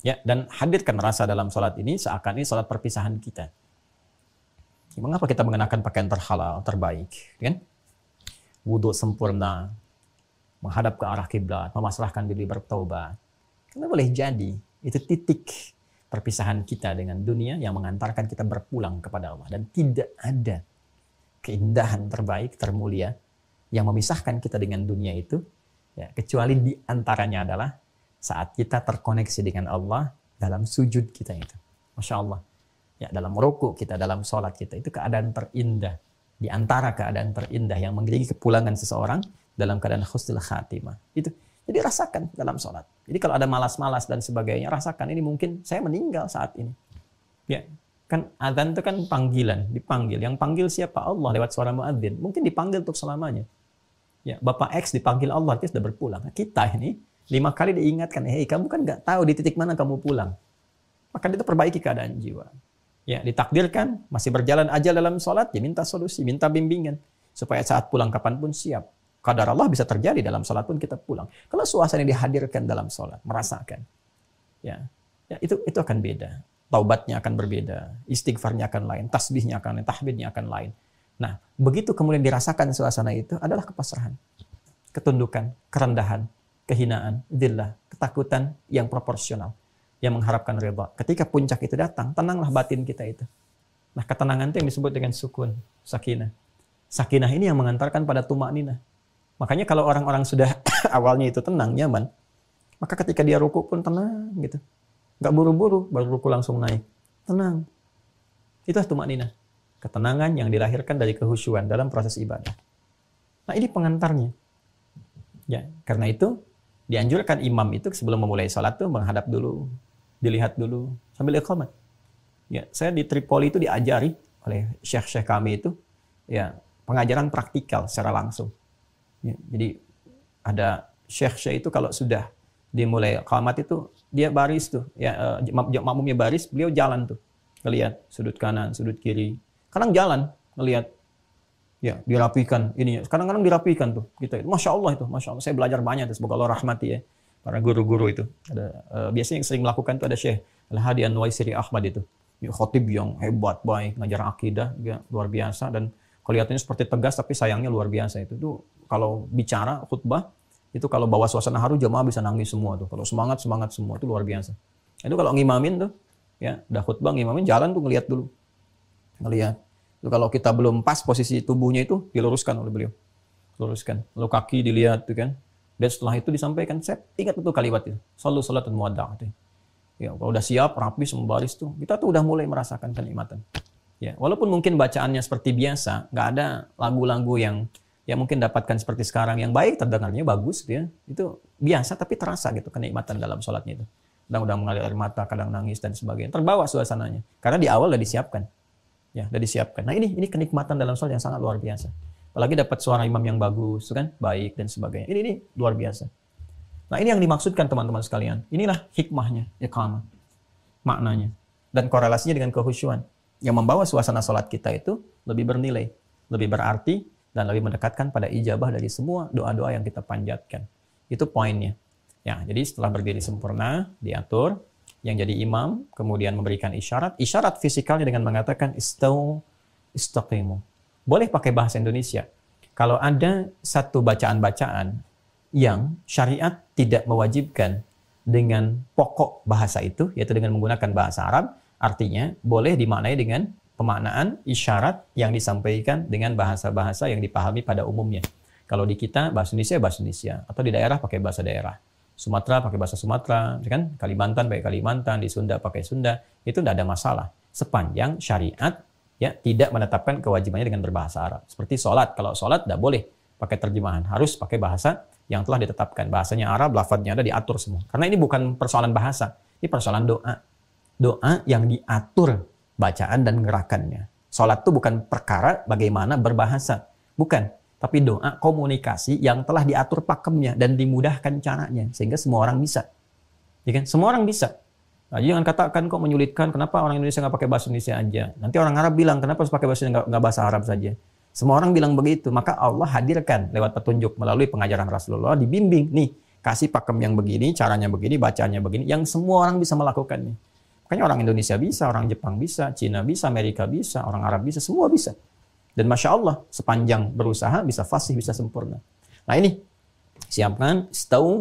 Speaker 1: Ya, dan hadirkan rasa dalam salat ini seakan ini salat perpisahan kita. Mengapa kita mengenakan pakaian terhalal, terbaik, kan? Wudhu sempurna, menghadap ke arah kiblat, memasrahkan diri bertaubat. Karena boleh jadi itu titik perpisahan kita dengan dunia yang mengantarkan kita berpulang kepada Allah. Dan tidak ada keindahan terbaik, termulia yang memisahkan kita dengan dunia itu, ya, kecuali di antaranya adalah saat kita terkoneksi dengan Allah dalam sujud kita itu. Masya Allah. Ya, dalam rukuk kita, dalam sholat kita, itu keadaan terindah. Di antara keadaan terindah yang mengiringi kepulangan seseorang dalam keadaan husnul khatimah. Itu. Jadi rasakan dalam sholat. Jadi kalau ada malas-malas dan sebagainya, rasakan ini mungkin saya meninggal saat ini. Ya, kan adzan itu kan panggilan, dipanggil. Yang panggil siapa? Allah lewat suara muadzin. Mungkin dipanggil untuk selamanya. Ya, Bapak X dipanggil Allah, dia sudah berpulang. Nah, kita ini 5 kali diingatkan, hei kamu kan nggak tahu di titik mana kamu pulang. Maka itu perbaiki keadaan jiwa. Ya, ditakdirkan masih berjalan aja dalam sholat, ya minta solusi, minta bimbingan supaya saat pulang kapanpun siap. Qadar Allah bisa terjadi dalam sholat pun kita pulang. Kalau suasana yang dihadirkan dalam sholat, merasakan, ya itu akan beda. Taubatnya akan berbeda, istighfarnya akan lain, tasbihnya akan lain, tahmidnya akan lain. Nah, begitu kemudian dirasakan suasana itu adalah kepasrahan, ketundukan, kerendahan, kehinaan, dzillah, ketakutan yang proporsional, yang mengharapkan redha. Ketika puncak itu datang, tenanglah batin kita itu. Nah, ketenangan itu yang disebut dengan sukun, sakinah. Sakinah ini yang mengantarkan pada tumakninah. Makanya kalau orang-orang sudah awalnya itu tenang, nyaman, maka ketika dia ruku pun tenang gitu. Nggak buru-buru, baru ruku langsung naik. Tenang. Itu tumakninah. Ketenangan yang dilahirkan dari kehusyuan dalam proses ibadah. Nah, ini pengantarnya. Ya, karena itu dianjurkan imam itu sebelum memulai sholat tuh menghadap dulu, dilihat dulu sambil iqamat. Ya, saya di Tripoli itu diajari oleh syekh-syekh kami itu ya pengajaran praktikal secara langsung. Ya, jadi ada syekh-syekh itu kalau sudah dimulai iqamat itu dia baris tuh, ya makmumnya baris, beliau jalan tuh, ngelihat sudut kanan, sudut kiri. Kadang jalan ngelihat, ya dirapikan ininya. Kadang-kadang dirapikan tuh, gitu. Masya Allah itu, masya Allah. Saya belajar banyak tuh, semoga Allah rahmati ya para guru-guru itu. Ada biasanya yang sering melakukan itu ada Syekh Al-Hadi An-Nuwaisiri Ahmad itu, khotib yang hebat, baik, ngajar akidah, ya, luar biasa, dan kelihatannya seperti tegas tapi sayangnya luar biasa itu. Tuh kalau bicara khutbah itu kalau bawa suasana haru jamaah bisa nangis semua tuh. Kalau semangat semua itu luar biasa. Itu kalau ngimamin tuh, ya udah khutbah ngimamin jalan tuh ngelihat dulu, ngelihat. Itu kalau kita belum pas posisi tubuhnya itu diluruskan oleh beliau, luruskan. Lalu kaki dilihat tuh kan. Dan setelah itu disampaikan, saya ingat itu kalimat itu, sallu salatan muwadda'. Ya, kalau udah siap, rapi, semua baris tuh, kita tuh udah mulai merasakan kenikmatan. Ya, walaupun mungkin bacaannya seperti biasa, nggak ada lagu-lagu yang mungkin dapatkan seperti sekarang yang baik, terdengarnya bagus, ya. Itu biasa tapi terasa gitu kenikmatan dalam sholatnya itu. Kadang udah mengalir air mata, kadang nangis dan sebagainya. Terbawa suasananya. Karena di awal udah disiapkan. Ya, udah disiapkan. Nah, ini kenikmatan dalam sholat yang sangat luar biasa. Apalagi dapat suara imam yang bagus, kan? Baik dan sebagainya. Ini luar biasa. Nah, ini yang dimaksudkan teman-teman sekalian. Inilah hikmahnya, iqamah. Maknanya. Dan korelasinya dengan kehusyuan. Yang membawa suasana sholat kita itu lebih bernilai, lebih berarti, dan lebih mendekatkan pada ijabah dari semua doa-doa yang kita panjatkan. Itu poinnya. Ya, jadi setelah berdiri sempurna, diatur, yang jadi imam, kemudian memberikan isyarat fisikalnya dengan mengatakan istaqimu. Boleh pakai bahasa Indonesia. Kalau ada satu bacaan-bacaan yang syariat tidak mewajibkan dengan pokok bahasa itu, yaitu dengan menggunakan bahasa Arab, artinya boleh dimaknai dengan pemaknaan isyarat yang disampaikan dengan bahasa-bahasa yang dipahami pada umumnya. Kalau di kita bahasa Indonesia, atau di daerah pakai bahasa daerah. Sumatera pakai bahasa Sumatera, kan? Kalimantan pakai Kalimantan, di Sunda pakai Sunda, itu tidak ada masalah. Sepanjang syariat ya tidak menetapkan kewajibannya dengan berbahasa Arab. Seperti sholat, kalau sholat tidak boleh pakai terjemahan, harus pakai bahasa yang telah ditetapkan. Bahasanya Arab, lafadznya ada diatur semua. Karena ini bukan persoalan bahasa, ini persoalan doa. Doa yang diatur bacaan dan gerakannya. Sholat itu bukan perkara bagaimana berbahasa, bukan. Tapi doa komunikasi yang telah diatur pakemnya dan dimudahkan caranya sehingga semua orang bisa. Ya kan? Semua orang bisa. Nah, jangan katakan kok menyulitkan, kenapa orang Indonesia nggak pakai bahasa Indonesia aja. Nanti orang Arab bilang, kenapa harus pakai bahasa nggak bahasa Arab saja. Semua orang bilang begitu. Maka Allah hadirkan lewat petunjuk melalui pengajaran Rasulullah, dibimbing. Nih, kasih pakem yang begini, caranya begini, bacanya begini, yang semua orang bisa melakukannya. Makanya orang Indonesia bisa, orang Jepang bisa, Cina bisa, Amerika bisa, orang Arab bisa, semua bisa. Dan Masya Allah, sepanjang berusaha bisa fasih, bisa sempurna. Nah ini, siapkan,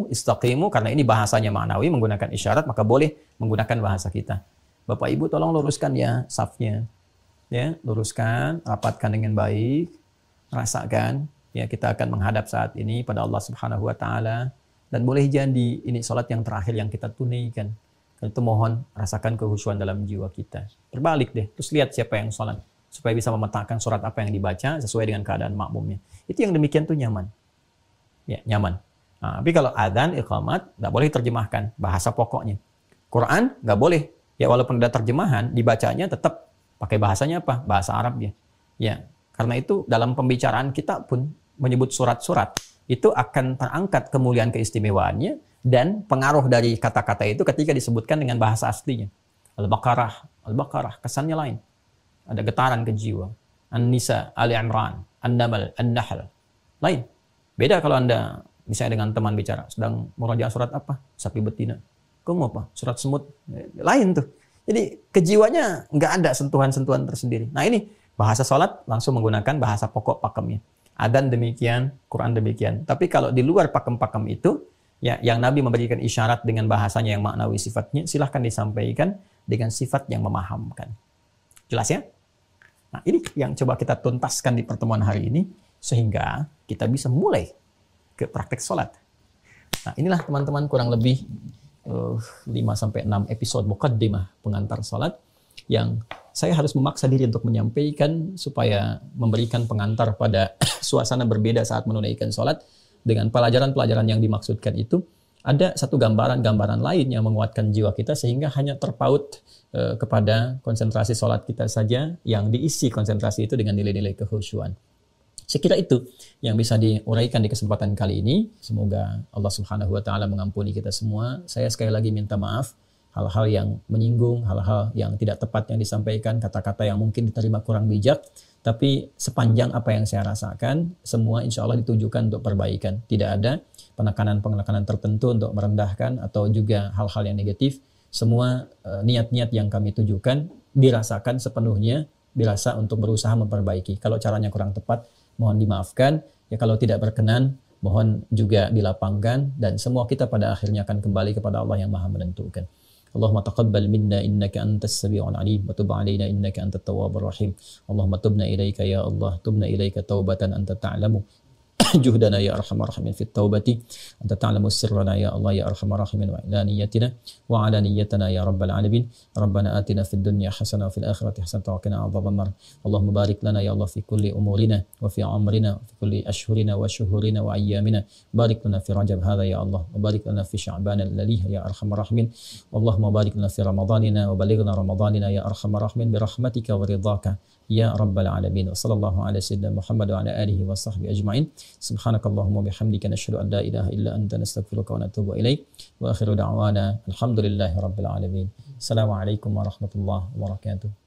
Speaker 1: istaqimu, karena ini bahasanya ma'nawi, menggunakan isyarat, maka boleh menggunakan bahasa kita. Bapak Ibu tolong luruskan ya safnya. Ya, luruskan, rapatkan dengan baik, rasakan. Ya, kita akan menghadap saat ini pada Allah Subhanahu wa Ta'ala. Dan boleh jadi ini salat yang terakhir yang kita tunaikan. Itu mohon rasakan kehusuan dalam jiwa kita. Terbalik deh, terus lihat siapa yang salat. Supaya bisa memetakan surat apa yang dibaca sesuai dengan keadaan makmumnya. Itu yang demikian tuh nyaman. Ya, nyaman. Nah, tapi kalau adzan, iqamat, nggak boleh terjemahkan bahasa pokoknya. Quran nggak boleh. Ya walaupun ada terjemahan, dibacanya tetap pakai bahasanya apa? Bahasa Arab ya. Ya, karena itu dalam pembicaraan kita pun menyebut surat-surat itu akan terangkat kemuliaan keistimewaannya dan pengaruh dari kata-kata itu ketika disebutkan dengan bahasa aslinya. Al-Baqarah, kesannya lain. Ada getaran ke jiwa. An-Nisa, Ali Imran, An-Namal, An-Nahl. Lain. Beda kalau Anda misalnya dengan teman bicara, sedang murajaah surat apa? Sapi betina. Kamu apa? Surat semut. Lain tuh. Jadi kejiwanya nggak ada sentuhan-sentuhan tersendiri. Nah ini bahasa sholat langsung menggunakan bahasa pokok pakemnya. Adzan demikian, Quran demikian. Tapi kalau di luar pakem-pakem itu, ya yang Nabi memberikan isyarat dengan bahasanya yang maknawi sifatnya, silahkan disampaikan dengan sifat yang memahamkan. Jelas ya? Nah, ini yang coba kita tuntaskan di pertemuan hari ini sehingga kita bisa mulai ke praktek sholat. Nah, inilah teman-teman kurang lebih 5-6 episode muqaddimah pengantar sholat yang saya harus memaksa diri untuk menyampaikan supaya memberikan pengantar pada suasana berbeda saat menunaikan sholat dengan pelajaran-pelajaran yang dimaksudkan itu. Ada satu gambaran-gambaran lain yang menguatkan jiwa kita sehingga hanya terpaut kepada konsentrasi sholat kita saja yang diisi konsentrasi itu dengan nilai-nilai kehusyuan. Saya kira itu yang bisa diuraikan di kesempatan kali ini. Semoga Allah Subhanahu wa Ta'ala mengampuni kita semua. Saya sekali lagi minta maaf hal-hal yang menyinggung, hal-hal yang tidak tepat yang disampaikan, kata-kata yang mungkin diterima kurang bijak. Tapi sepanjang apa yang saya rasakan, semua insya Allah ditujukan untuk perbaikan. Tidak ada penekanan-penekanan tertentu untuk merendahkan atau juga hal-hal yang negatif. Semua niat-niat yang kami tujukan dirasakan sepenuhnya, dirasa untuk berusaha memperbaiki. Kalau caranya kurang tepat, mohon dimaafkan. Ya kalau tidak berkenan, mohon juga dilapangkan. Dan semua kita pada akhirnya akan kembali kepada Allah yang Maha menentukan. Allahumma taqabbal minna innaka antas sami'ul alim wa tub 'alaina innaka antat tawwabur rahim. Allahumma tubna ilaika ya Allah, tubna ilaika taubatan anta ta'lamu juhdana ya arhamar rahimin fit taubati anta ta'lamu sirrana ya Allah ya arhamar rahimin wa ilaniyatina wa alaniyatana ya rabbal alamin. Rabbana atina fid dunya hasanah wa fil akhirati hasanah wa qina adzabannar. Allahumma barik lana ya Allah fi kulli umurina wa fi amrina wa fi kulli ashhurina wa shuhurina wa ayyamina. Barik lana fi Rajab hadha ya Allah wa barik lana fi Sya'ban alladhi ya arhamar rahimin. Allahumma barik lana fi Ramadanina wa balighna Ramadanina ya arhamar rahimin bi rahmatika wa ridhaka ya rabbal alamin. Wa sallallahu ala sayyidina Muhammad wa ala alihi wa sahbihi ajma'in. Subhanakallahumma bihamdika nashhadu an la ilaha illa anta nastaghfiruka wa natubu ilaik. Wa akhiru da'wana alhamdulillahi rabbil alamin. Assalamualaikum warahmatullahi wabarakatuh.